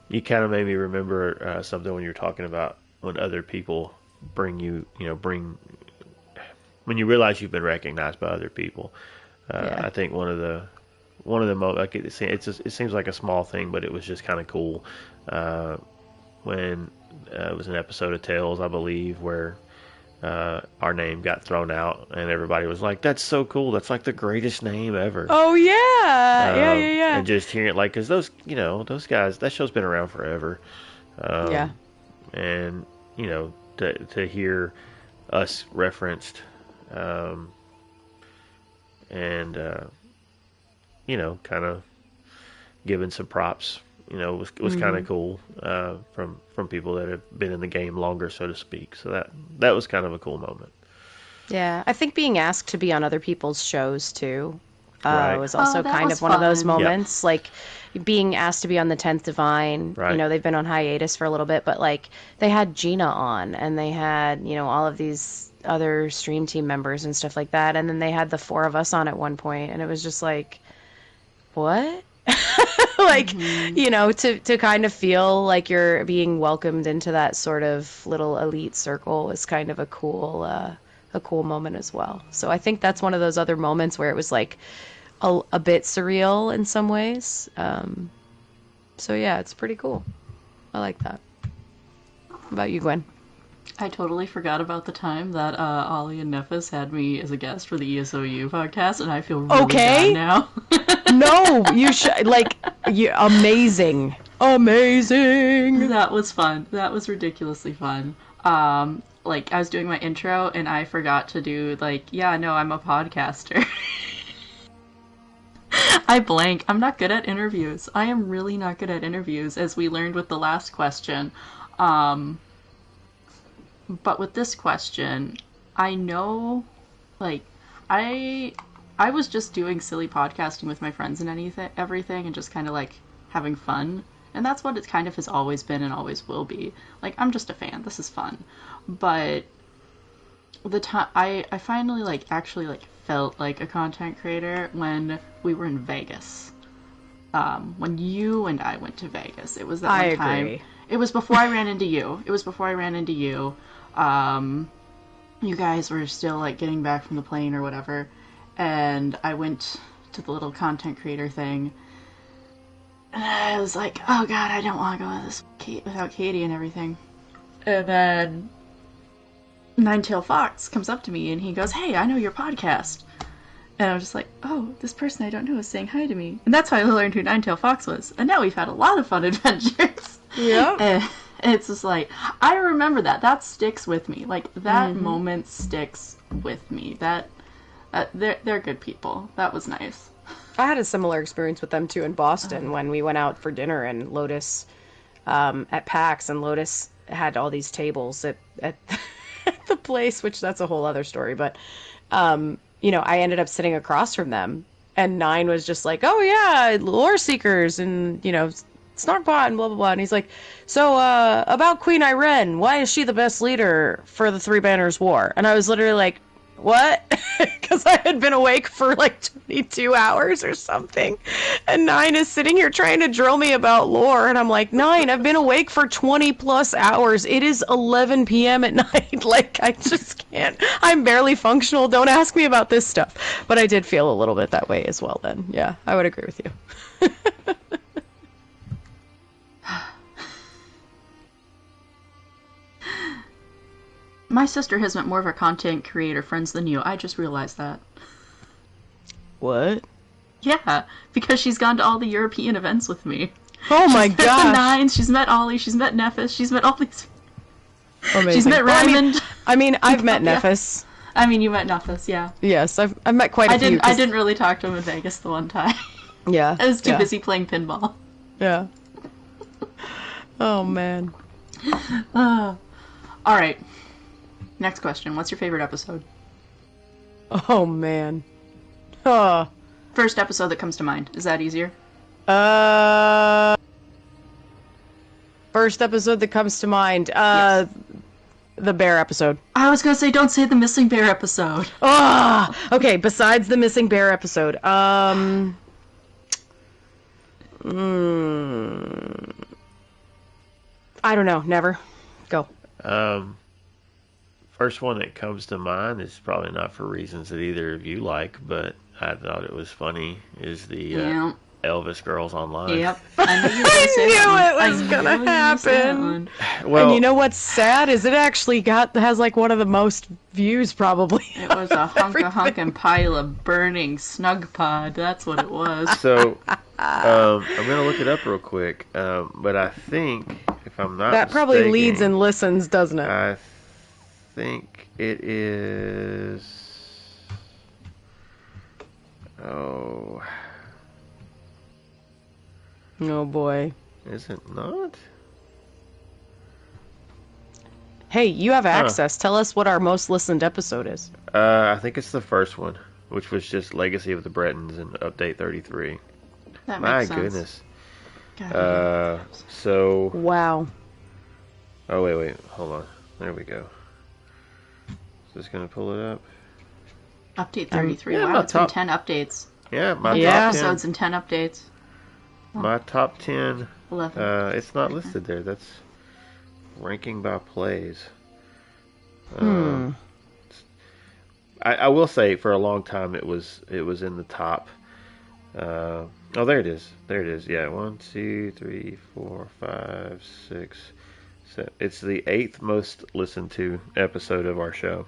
You kind of made me remember something when you were talking about when other people bring when you realize you've been recognized by other people.
Yeah.
I think one of the most, like, it seems like a small thing, but it was just kind of cool when it was an episode of Tales, I believe, where our name got thrown out, and everybody was like, "That's so cool! That's like the greatest name ever."
Oh yeah, yeah.
And just hearing it, like, because those guys, that show's been around forever.
Yeah.
And to hear us referenced, and kind of giving some props, was kind of cool from people that have been in the game longer, so to speak. So that was kind of a cool moment.
Yeah, I think being asked to be on other people's shows too
Right.
was also kind of one of those moments. Like being asked to be on the 10th Divine.
Right.
They've been on hiatus for a little bit, but like they had Gina on, and they had all of these other stream team members and stuff like that, and then they had the four of us on at one point, and it was just like, what? Like, to kind of feel like you're being welcomed into that sort of little elite circle was kind of a cool moment as well. So I think that's one of those other moments where it was like a bit surreal in some ways. So yeah, it's pretty cool. I like that. How about you, Gwen?
I totally forgot about the time that Ollie and Nefis had me as a guest for the ESOU podcast, and I feel really bad now.
No, you should, amazing.
That was fun. That was ridiculously fun. I was doing my intro, and I forgot to do, I'm a podcaster. I blank. I'm not good at interviews. I am really not good at interviews, as we learned with the last question. But with this question, I know, I was just doing silly podcasting with my friends and everything, and just kind of, having fun. And that's what it kind of has always been and always will be. I'm just a fan. This is fun. But the time, I finally, actually, felt like a content creator when we were in Vegas. When you and I went to Vegas. It was that one time.
Agree.
It was before I ran into you. you guys were still like getting back from the plane or whatever, and I went to the little content creator thing, and I was like, oh god, I don't want to go with this without Katie and everything. And then Ninetail Fox comes up to me and he goes, hey, I know your podcast. And I was just like, oh, this person I don't know is saying hi to me. And that's how I learned who Ninetail Fox was. And now we've had a lot of fun adventures.
Yeah.
And it's just like, I remember that. That sticks with me. Like, that moment sticks with me. They're good people. That was nice.
I had a similar experience with them too in Boston when we went out for dinner, and Lotus at PAX, and Lotus had all these tables at the place, which that's a whole other story. But you know, I ended up sitting across from them, and Nine was just like, "Oh yeah, lore seekers, and you know, Snugpod and blah blah blah." And he's like, "So about Queen Irene, why is she the best leader for the Three Banners War?" And I was literally like, what? Because I had been awake for like 22 hours or something. And Nine is sitting here trying to drill me about lore. And I'm like, Nine, I've been awake for 20 plus hours. It is 11 p.m. at night. Like, I just can't. I'm barely functional. Don't ask me about this stuff. But I did feel a little bit that way as well then. Yeah, I would agree with you.
My sister has met more of her content creator friends than you. I just realized that.
What?
Yeah, because she's gone to all the European events with me.
Oh my
She's met the
gosh.
Nines, she's met Ollie, she's met Nephis, she's met all these...
Amazing.
She's met
Well,
Raymond.
I mean, I've met
Yeah.
Nephis.
I mean, you met Nephis, yeah.
Yes, I've met quite a few.
I didn't really talk to him in Vegas the one time.
Yeah.
I was too
yeah.
busy playing pinball.
Yeah. Oh man.
Alright. Next question. What's your favorite episode?
Oh man. Oh.
First episode that comes to mind. Is that easier?
First episode that comes to mind.
Yes.
The bear episode.
I was gonna say, don't say the missing bear episode.
Okay, besides the missing bear episode. I don't know. Never. Go.
First one that comes to mind is probably not for reasons that either of you like, but I thought it was funny, is the
Yeah.
Elvis Girls Online.
Yep. I knew you were gonna say that one.
it was
I
gonna
knew you were gonna say that
happen.
one.
Well,
And you know what's sad is it actually has like one of the most views probably.
It was a hunkin' pile of burning Snugpod. That's what it was.
so I'm going to look it up real quick, but I think, if I'm not
That probably
mistaken,
leads and listens, doesn't it?
I think it is... Oh,
Oh boy.
is it not?
Hey, you have access. Tell us what our most listened episode is.
I think it's the first one, which was just Legacy of the Bretons and Update 33.
That
My
makes sense.
goodness.
God,
So...
Wow.
Oh, wait, hold on. There we go. Is this going to pull it up?
Update 33.
yeah,
wow,
my
it's been
top-
10 updates.
Yeah, my
Yeah.
top 10.
Episodes and 10 updates.
My top 10,
11.
it's not listed there. That's ranking by plays. I will say for a long time it was in the top. Oh, there it is. There it is. Yeah, 1, 2, 3, 4, 5, 6, 7. It's the 8th most listened to episode of our show.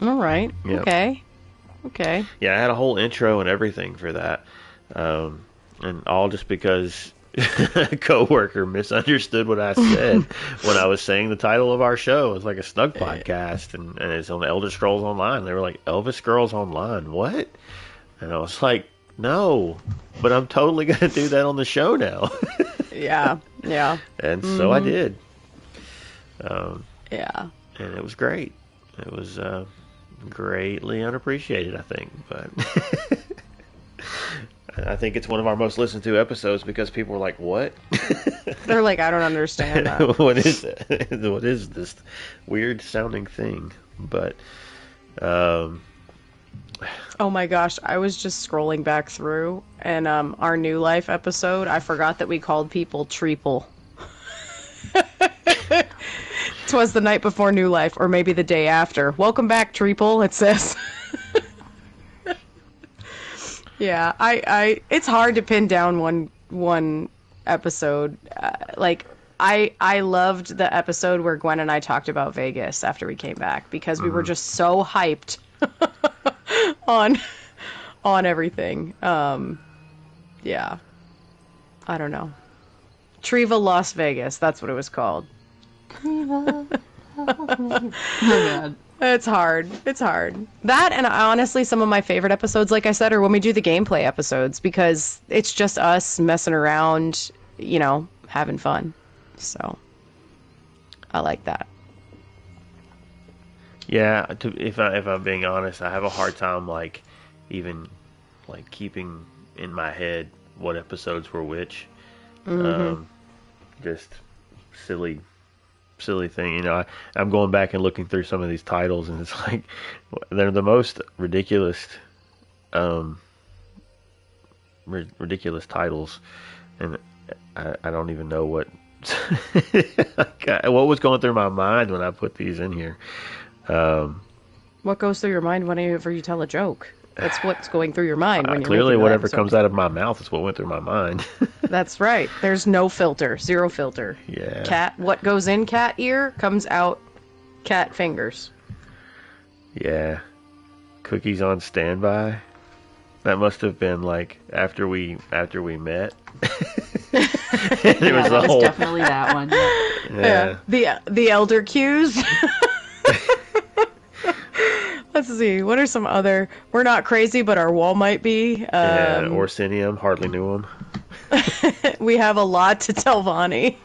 All right.
Yep.
Okay.
Yeah, I had a whole intro and everything for that. And all just because a coworker misunderstood what I said when I was saying the title of our show. It was like a Snugpod Cast, and it's on Elder Scrolls Online. They were like, Elvis Girls Online, what? And I was like, no, but I'm totally going to do that on the show now.
Yeah.
And so I did.
Yeah.
And it was great. It was greatly unappreciated, I think. But I think it's one of our most listened to episodes because people were like, what?
They're like, I don't understand that.
What is it? What is this weird sounding thing? But
Oh my gosh, I was just scrolling back through, and our New Life episode, I forgot that we called people treeple. 'Twas the night before New Life, or maybe the day after. Welcome back, Treeple, it says. Yeah, it's hard to pin down one episode. I loved the episode where Gwen and I talked about Vegas after we came back because we were just so hyped on everything. Yeah. I don't know. Triva Las Vegas, that's what it was called.
Oh my god.
It's hard. That, and honestly, some of my favorite episodes, like I said, are when we do the gameplay episodes, because it's just us messing around, having fun. So, I like that.
Yeah, if I'm being honest, I have a hard time, even keeping in my head what episodes were which. Just silly thing, I'm going back and looking through some of these titles, and it's like they're the most ridiculous titles, and I don't even know what what was going through my mind when I put these in here.
What goes through your mind whenever you tell a joke? That's what's going through your mind when you're
clearly
making
whatever
episode.
comes out of my mouth is what went through my mind.
That's right. There's no filter. Zero filter.
Yeah.
Cat, what goes in cat ear comes out cat fingers.
Yeah. Cookies on standby. That must have been after we met. It was the whole.
Definitely that one.
Yeah.
The elder cues. Let's see. What are some other? We're not crazy, but our wall might be.
Orsinium. Hardly knew him.
We have a lot to tell Vonnie.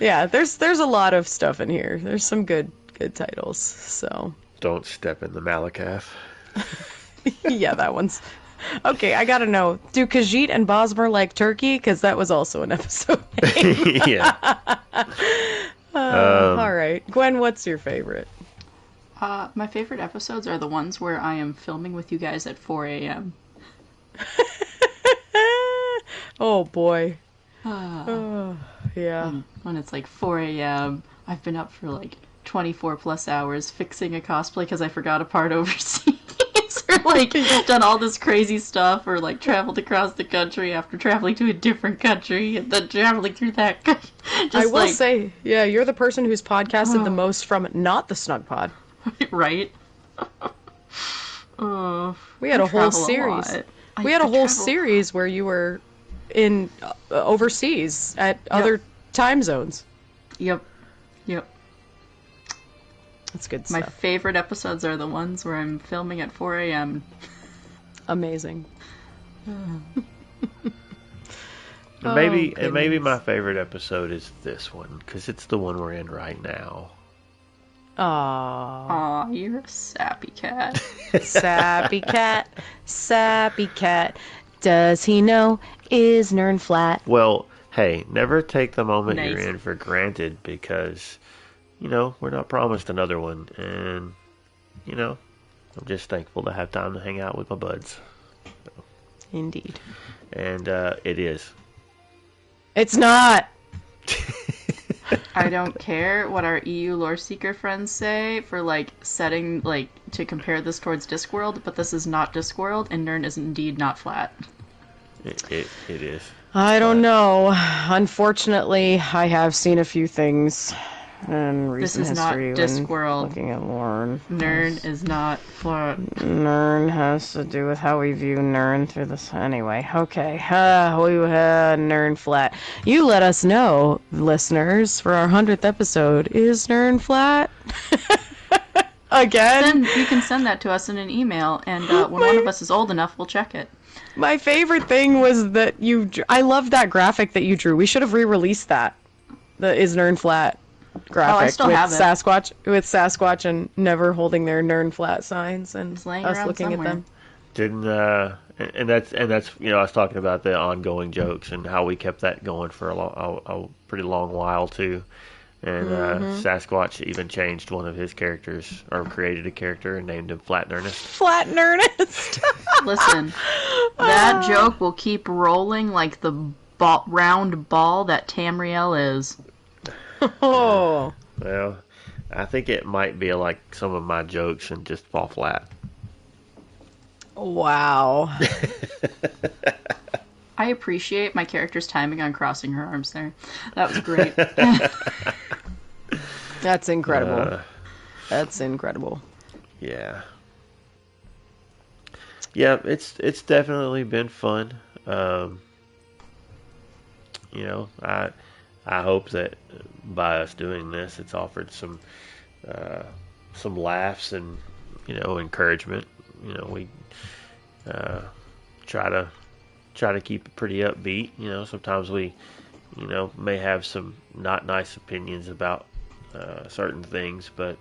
Yeah, there's a lot of stuff in here. There's some good titles. So.
Don't step in the Malakath.
Yeah, that one's. Okay, I gotta know. Do Khajiit and Bosmer like turkey? Because that was also an episode name.
Yeah.
All right, Gwen, what's your favorite?
My favorite episodes are the ones where I am filming with you guys at 4 a.m.
Oh, boy. Yeah.
When it's 4 a.m., I've been up for 24 plus hours fixing a cosplay because I forgot a part overseas. Or done all this crazy stuff, or traveled across the country after traveling to a different country and then traveling through that country.
I will say, yeah, you're the person who's podcasted the most from not the Snugpod.
Right?
We had a whole series. We had a whole series where you were in overseas at other time zones.
Yep.
That's good
My
stuff.
favorite episodes are the ones where I'm filming at 4 a.m.
Amazing.
Maybe my favorite episode is this one, because it's the one we're in right now.
Aww.
Aw, you're a sappy cat.
Sappy cat. Does he know is Nern flat?
Well, hey, never take the moment
Nice.
you're in for granted, because, we're not promised another one. And, I'm just thankful to have time to hang out with my buds.
Indeed.
And it is.
It's not.
I don't care what our EU lore seeker friends say for setting to compare this towards Discworld, but this is not Discworld, and Nern is indeed not flat.
It is.
I don't know. Unfortunately, I have seen a few things in recent
This is not
history.
Discworld.
Looking at Lorne.
Nern is not flat.
Nern has to do with how we view Nern through this. Anyway, okay. We had Nern flat. You let us know, listeners, for our 100th episode. Is Nern flat? Again?
You can send that to us in an email, and when one of us is old enough, we'll check it.
My favorite thing was that I loved that graphic that you drew. We should have re-released that. The Is Nern flat graphic
still
with
have it.
Sasquatch and Never holding their Nern flat signs and
It's laying
us
around
looking
somewhere.
at them.
Didn't and that's I was talking about the ongoing jokes and how we kept that going for a pretty long while too. And Sasquatch even changed one of his characters, or created a character and named him Flat Ernest.
Flat Ernest.
Listen, that joke will keep rolling like the round ball that Tamriel is.
Oh,
Well, I think it might be like some of my jokes and just fall flat.
Wow.
I appreciate my character's timing on crossing her arms there. That was great.
That's incredible.
Uh,
That's incredible.
yeah. Yeah, it's definitely been fun. Um, I hope that by us doing this, it's offered uh, some laughs and encouragement. We uh, try to keep it pretty upbeat. Sometimes we may have some not nice opinions about certain things, but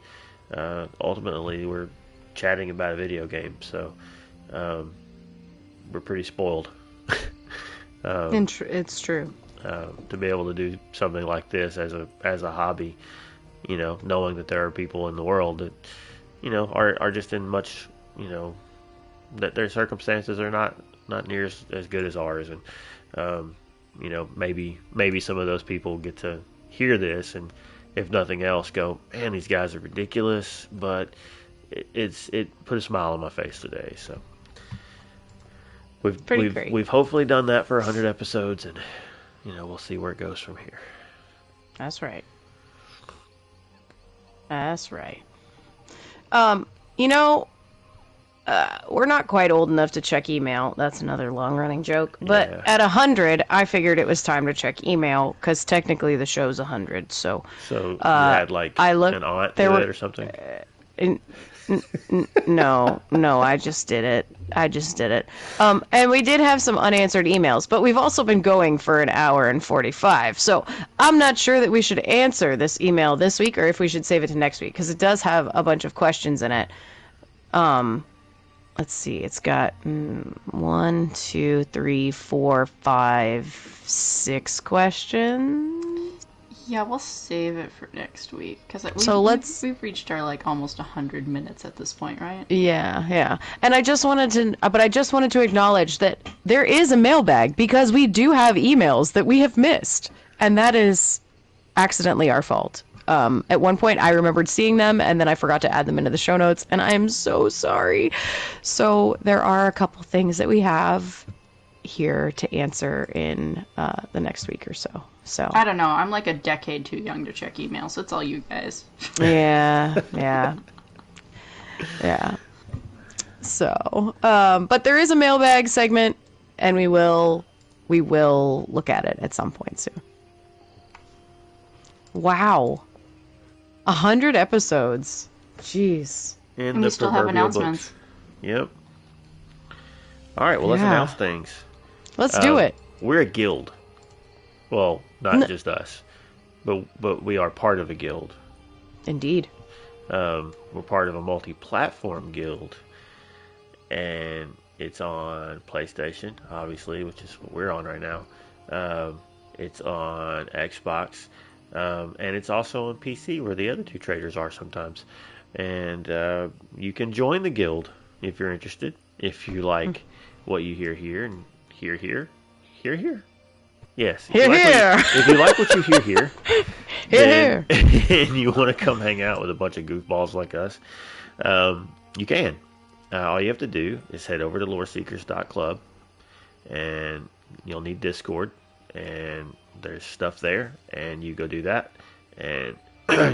ultimately we're chatting about a video game, so um, we're pretty spoiled.
It's true.
To be able to do something like this as a hobby, knowing that there are people in the world that are just in much that their circumstances are not near as good as ours, and maybe some of those people get to hear this and if nothing else go, man, these guys are ridiculous, but it put a smile on my face today. So we've hopefully done that for 100 episodes, and we'll see where it goes from here.
That's right. That's right. You know, we're not quite old enough to check email. That's another long-running joke. But
Yeah.
at 100, I figured it was time to check email because technically the show's 100. So
you had like
I looked,
an aunt
there
do
were,
it or something.
No, I just did it. And we did have some unanswered emails, but we've also been going for an hour and 45. So I'm not sure that we should answer this email this week or if we should save it to next week because it does have a bunch of questions in it. Let's see. It's got 1, 2, 3, 4, 5, 6 questions.
Yeah, we'll save it for next week because we've reached our like almost 100 minutes at this point, right?
Yeah. And I just wanted to acknowledge that there is a mailbag because we do have emails that we have missed, and that is accidentally our fault. At one point, I remembered seeing them, and then I forgot to add them into the show notes, and I am so sorry. So there are a couple things that we have here to answer in the next week or so. So
I don't know. I'm like a decade too young to check emails. So it's all you guys.
Yeah. So, but there is a mailbag segment, and we will look at it at some point soon. Wow, 100 episodes. Jeez.
And we still have announcements.
Books. Yep. All right. Well, let's announce things.
Let's do it.
We're a guild. Well, not just us, but we are part of a guild.
Indeed.
We're part of a multi-platform guild, and it's on PlayStation, obviously, which is what we're on right now. It's on Xbox, and it's also on PC, where the other two traders are sometimes. And you can join the guild if you're interested. If you like what you hear here and hear here. Yes. If you like what you hear here, and you want to come hang out with a bunch of goofballs like us, you can. All you have to do is head over to loreseekers.club, and you'll need Discord, and there's stuff there, and you go do that, and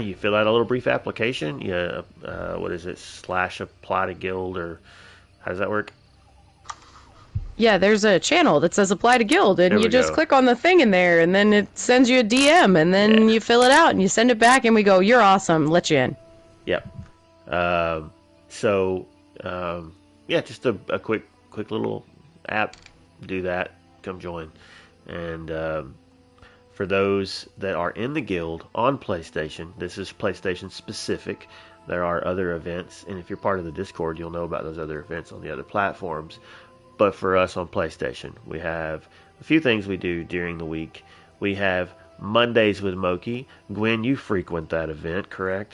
you fill out a little brief application. What is it? /apply to guild, or how does that work?
Yeah, there's a channel that says apply to guild, and you just click on the thing in there, and then it sends you a DM, and then you fill it out, and you send it back, and we go, you're awesome, let you in.
Yep. Just a quick little app. Do that. Come join. And for those that are in the guild on PlayStation, this is PlayStation specific. There are other events, and if you're part of the Discord, you'll know about those other events on the other platforms. But for us on PlayStation, we have a few things we do during the week. We have Mondays with Moki. Gwen, you frequent that event, correct?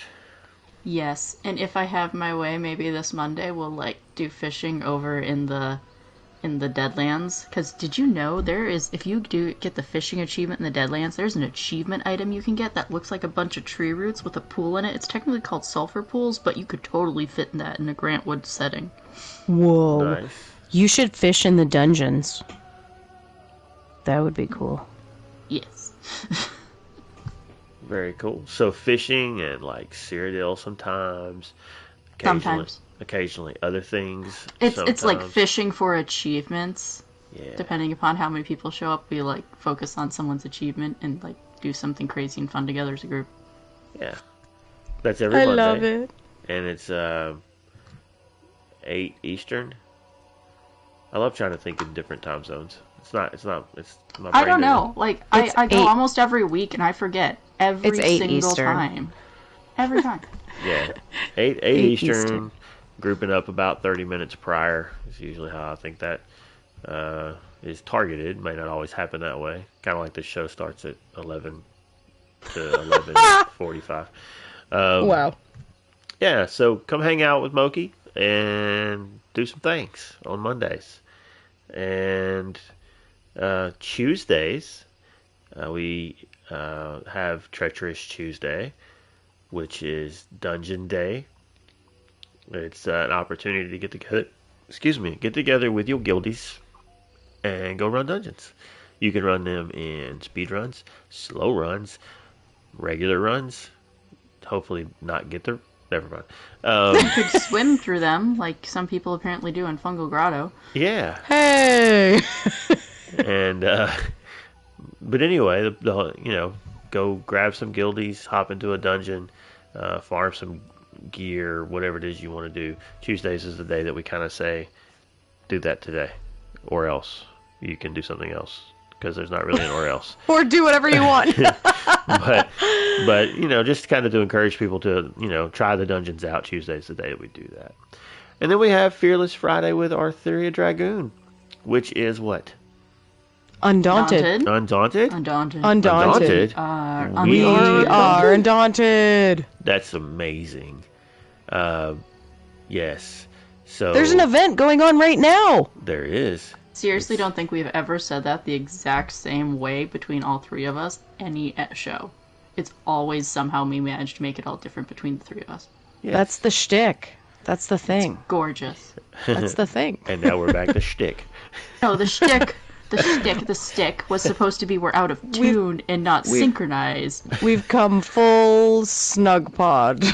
Yes, and if I have my way, maybe this Monday we'll like do fishing over in the in the Deadlands. Because did you know there is, if you do get the fishing achievement in the Deadlands, there's an achievement item you can get that looks like a bunch of tree roots with a pool in it. It's technically called sulfur pools, but you could totally fit in that in a Grahtwood setting.
Whoa.
Nice.
You should fish in the dungeons. That would be cool.
Yes.
Very cool. So fishing and like Cyrodiil sometimes.
Sometimes.
Occasionally other things.
It's like fishing for achievements.
Yeah.
Depending upon how many people show up, we like focus on someone's achievement and like do something crazy and fun together as a group.
Yeah. That's every
I
Monday.
love it.
And it's 8 Eastern. I love trying to think in different time zones. It's my
I
brain
don't
doesn't-
know. Like I go
8.
almost every week and I forget every
It's 8
single
Eastern.
time. Every time.
Yeah. 8 Eastern. Grouping up about 30 minutes prior is usually how I think that is targeted. May not always happen that way. Kind of like the show starts at 11 to 11:45.
Wow.
Yeah, so come hang out with Moki and do some things on Mondays. And Tuesdays, we have Treacherous Tuesday, which is Dungeon Day. It's an opportunity to get together with your guildies and go run dungeons. You can run them in speed runs, slow runs, regular runs. Hopefully not get the... Never mind.
You could swim through them, like some people apparently do in Fungal Grotto.
Yeah.
Hey!
And, but anyway, go grab some guildies, hop into a dungeon, farm some gear, whatever it is you want to do. Tuesdays is the day that we kind of say, do that today, or else you can do something else, because there's not really an or else.
Or do whatever you want.
but just kind of to encourage people to try the dungeons out. Tuesday's the day that we do that. And then we have Fearless Friday with Arthuria Dragoon, which is what?
Undaunted.
Undaunted?
Undaunted.
Undaunted. We are undaunted.
That's amazing. Yes. So
There's an event going on right now.
there is.
Seriously, don't think we've ever said that the exact same way between all three of us any show. It's always somehow we managed to make it all different between the three of us.
Yes.
That's the shtick. That's the thing.
Gorgeous.
That's the thing.
And now we're back to shtick.
No, the stick was supposed to be we're out of tune and not synchronized.
We've come full Snugpod.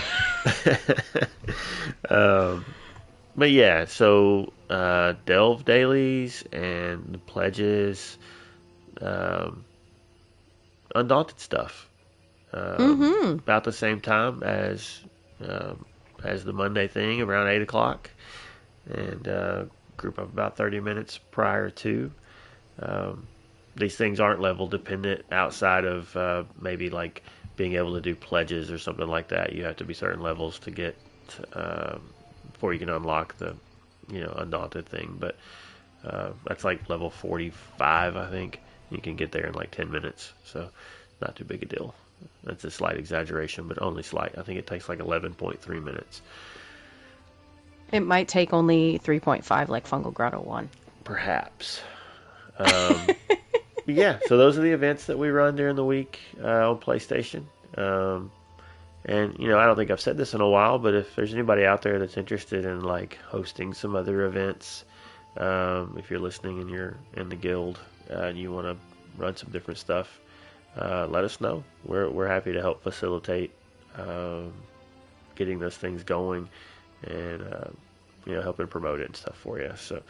But yeah, so Delve dailies and the pledges, Undaunted stuff. About the same time as the Monday thing, around 8 o'clock, and group up about 30 minutes prior to. These things aren't level dependent outside of maybe like being able to do pledges or something like that. You have to be certain levels to get before you can unlock the Undaunted thing. But that's like level 45, I think. You can get there in like 10 minutes, so not too big a deal. That's a slight exaggeration, but only slight. I think it takes like 11.3 minutes.
It might take only 3.5 like Fungal Grotto 1.
Perhaps. Yeah, so those are the events that we run during the week on PlayStation. And, I don't think I've said this in a while, but if there's anybody out there that's interested in, like, hosting some other events, if you're listening and you're in the guild and you want to run some different stuff, let us know. We're happy to help facilitate getting those things going and, helping promote it and stuff for you. So,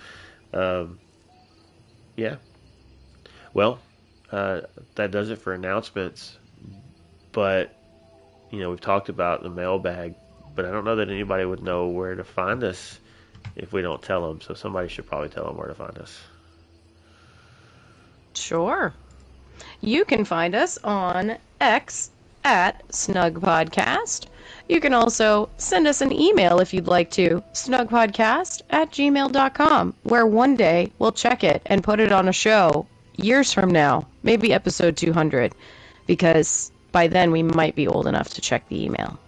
yeah. Well, that does it for announcements. But, we've talked about the mailbag, but I don't know that anybody would know where to find us if we don't tell them. So somebody should probably tell them where to find us.
Sure. You can find us on X at Snugpodcast. You can also send us an email if you'd like to, snugpodcast@gmail.com, where one day we'll check it and put it on a show years from now, maybe episode 200, because by then we might be old enough to check the email.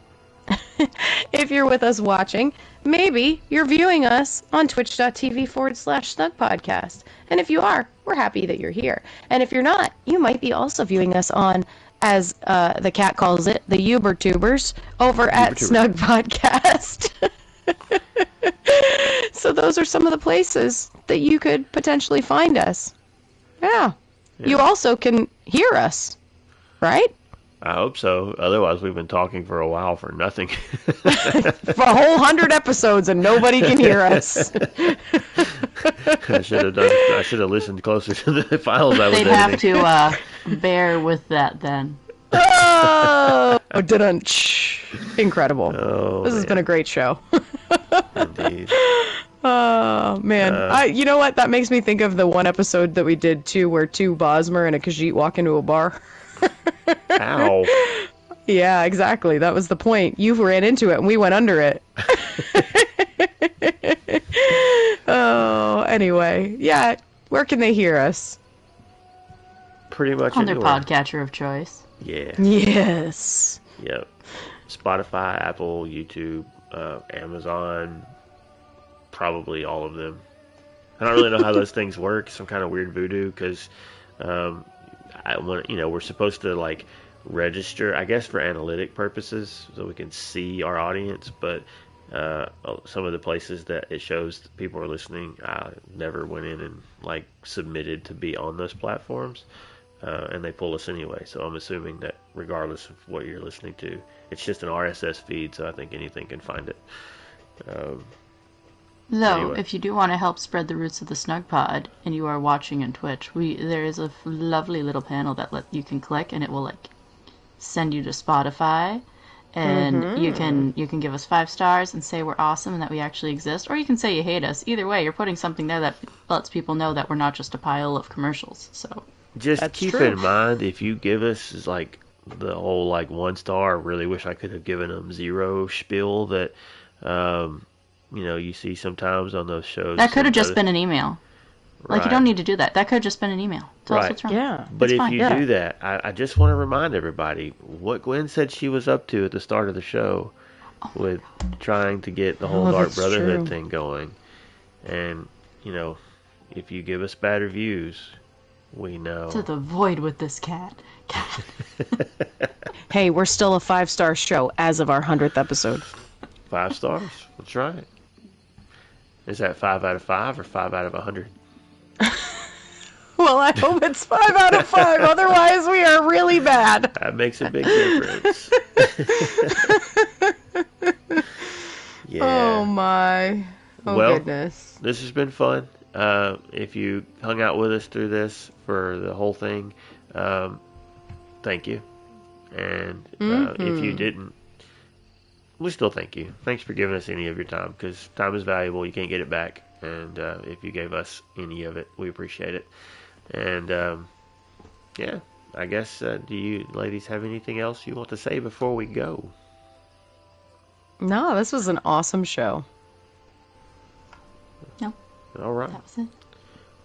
If you're with us watching, maybe you're viewing us on twitch.tv/snugpodcast. And if you are, we're happy that you're here. And if you're not, you might be also viewing us on, as the cat calls it, the Ubertubers over at Snug Podcast. So those are some of the places that you could potentially find us. Yeah. You also can hear us, right?
I hope so. Otherwise, we've been talking for a while for nothing.
For a whole 100 episodes and nobody can hear us.
I should have listened closer to the files I was
They'd
editing.
have to bear with that then.
Oh, didn't. Incredible.
Oh,
This has been a great show.
Indeed.
Oh, man. You know what? That makes me think of the one episode that we did, too, where two Bosmer and a Khajiit walk into a bar.
Ow.
Yeah, exactly. That was the point. You ran into it and we went under it. Oh, anyway. Yeah, where can they hear us?
Pretty much
On their
anywhere.
podcatcher of choice.
Yeah.
Yes.
Yep. Spotify, Apple, YouTube, Amazon, probably all of them. I don't really know how those things work. Some kind of weird voodoo, because we're supposed to like register, I guess, for analytic purposes, so we can see our audience. But some of the places that it shows that people are listening, I never went in and like submitted to be on those platforms. And they pull us anyway, so I'm assuming that regardless of what you're listening to, it's just an RSS feed, so I think anything can find it.
Though,
Anyway.
if you do want to help spread the roots of the Snugpod, and you are watching on Twitch, there is a lovely little panel that you can click, and it will like send you to Spotify, and you can give us 5 stars and say we're awesome and that we actually exist, or you can say you hate us. Either way, you're putting something there that lets people know that we're not just a pile of commercials. So
Just
That's
keep
true.
in mind, if you give us like the whole like 1 star, I really wish I could have given them 0 spiel that you see sometimes on those shows.
that could have just been an email. Like, you don't need to do that. That could have just been an email. Tell us
Right.
what's wrong.
Yeah.
But
It's
if
fine.
you
Yeah.
do that, I just want to remind everybody what Gwen said she was up to at the start of the show with trying to get the whole
Oh,
Dark
that's
Brotherhood
true.
thing going. And, if you give us bad reviews, we know.
To the void with this cat.
Hey, we're still a 5-star show as of our 100th episode.
5 stars. That's right. Is that 5 out of 5 or 5 out of 100?
Well, I hope it's 5 out of 5. Otherwise, we are really bad.
That makes a big difference. Yeah.
Oh, my. Oh,
Well,
goodness.
This has been fun. If you hung out with us through this for the whole thing, thank you. And if you didn't, we still thank you. Thanks for giving us any of your time, because time is valuable. You can't get it back. And if you gave us any of it, we appreciate it. And yeah, I guess, do you ladies have anything else you want to say before we go?
No, this was an awesome show.
No,
All right.
that was it.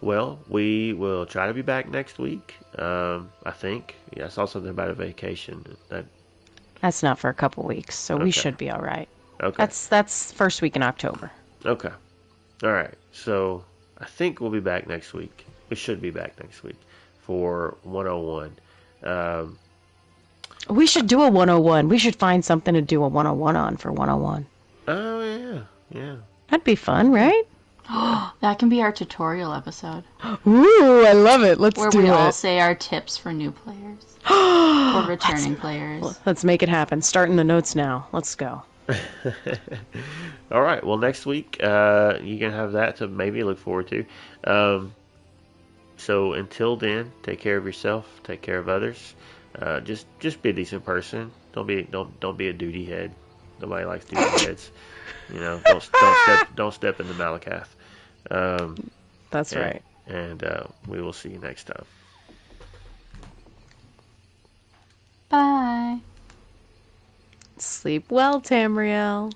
Well, we will try to be back next week. I think. Yeah, I saw something about a vacation.
That's not for a couple weeks, so we
Okay.
should be all right.
Okay.
That's first week in October.
Okay. All right. So I think we'll be back next week. We should be back next week for 101.
We should do a 101. We should find something to do a 101 on for 101.
Oh yeah, yeah.
That'd be fun, right?
That can be our tutorial episode,
Ooh, I love it. Let's
where
do
we
it.
all say our tips for new players or returning players.
Let's make it happen. Starting the notes now. Let's go.
All right. Well, next week you can have that to maybe look forward to. So until then, take care of yourself. Take care of others. Just be a decent person. Don't be a duty head. Nobody likes duty heads. Don't step into Malakath.
That's right.
And we will see you next time.
Bye.
Sleep well, Tamriel.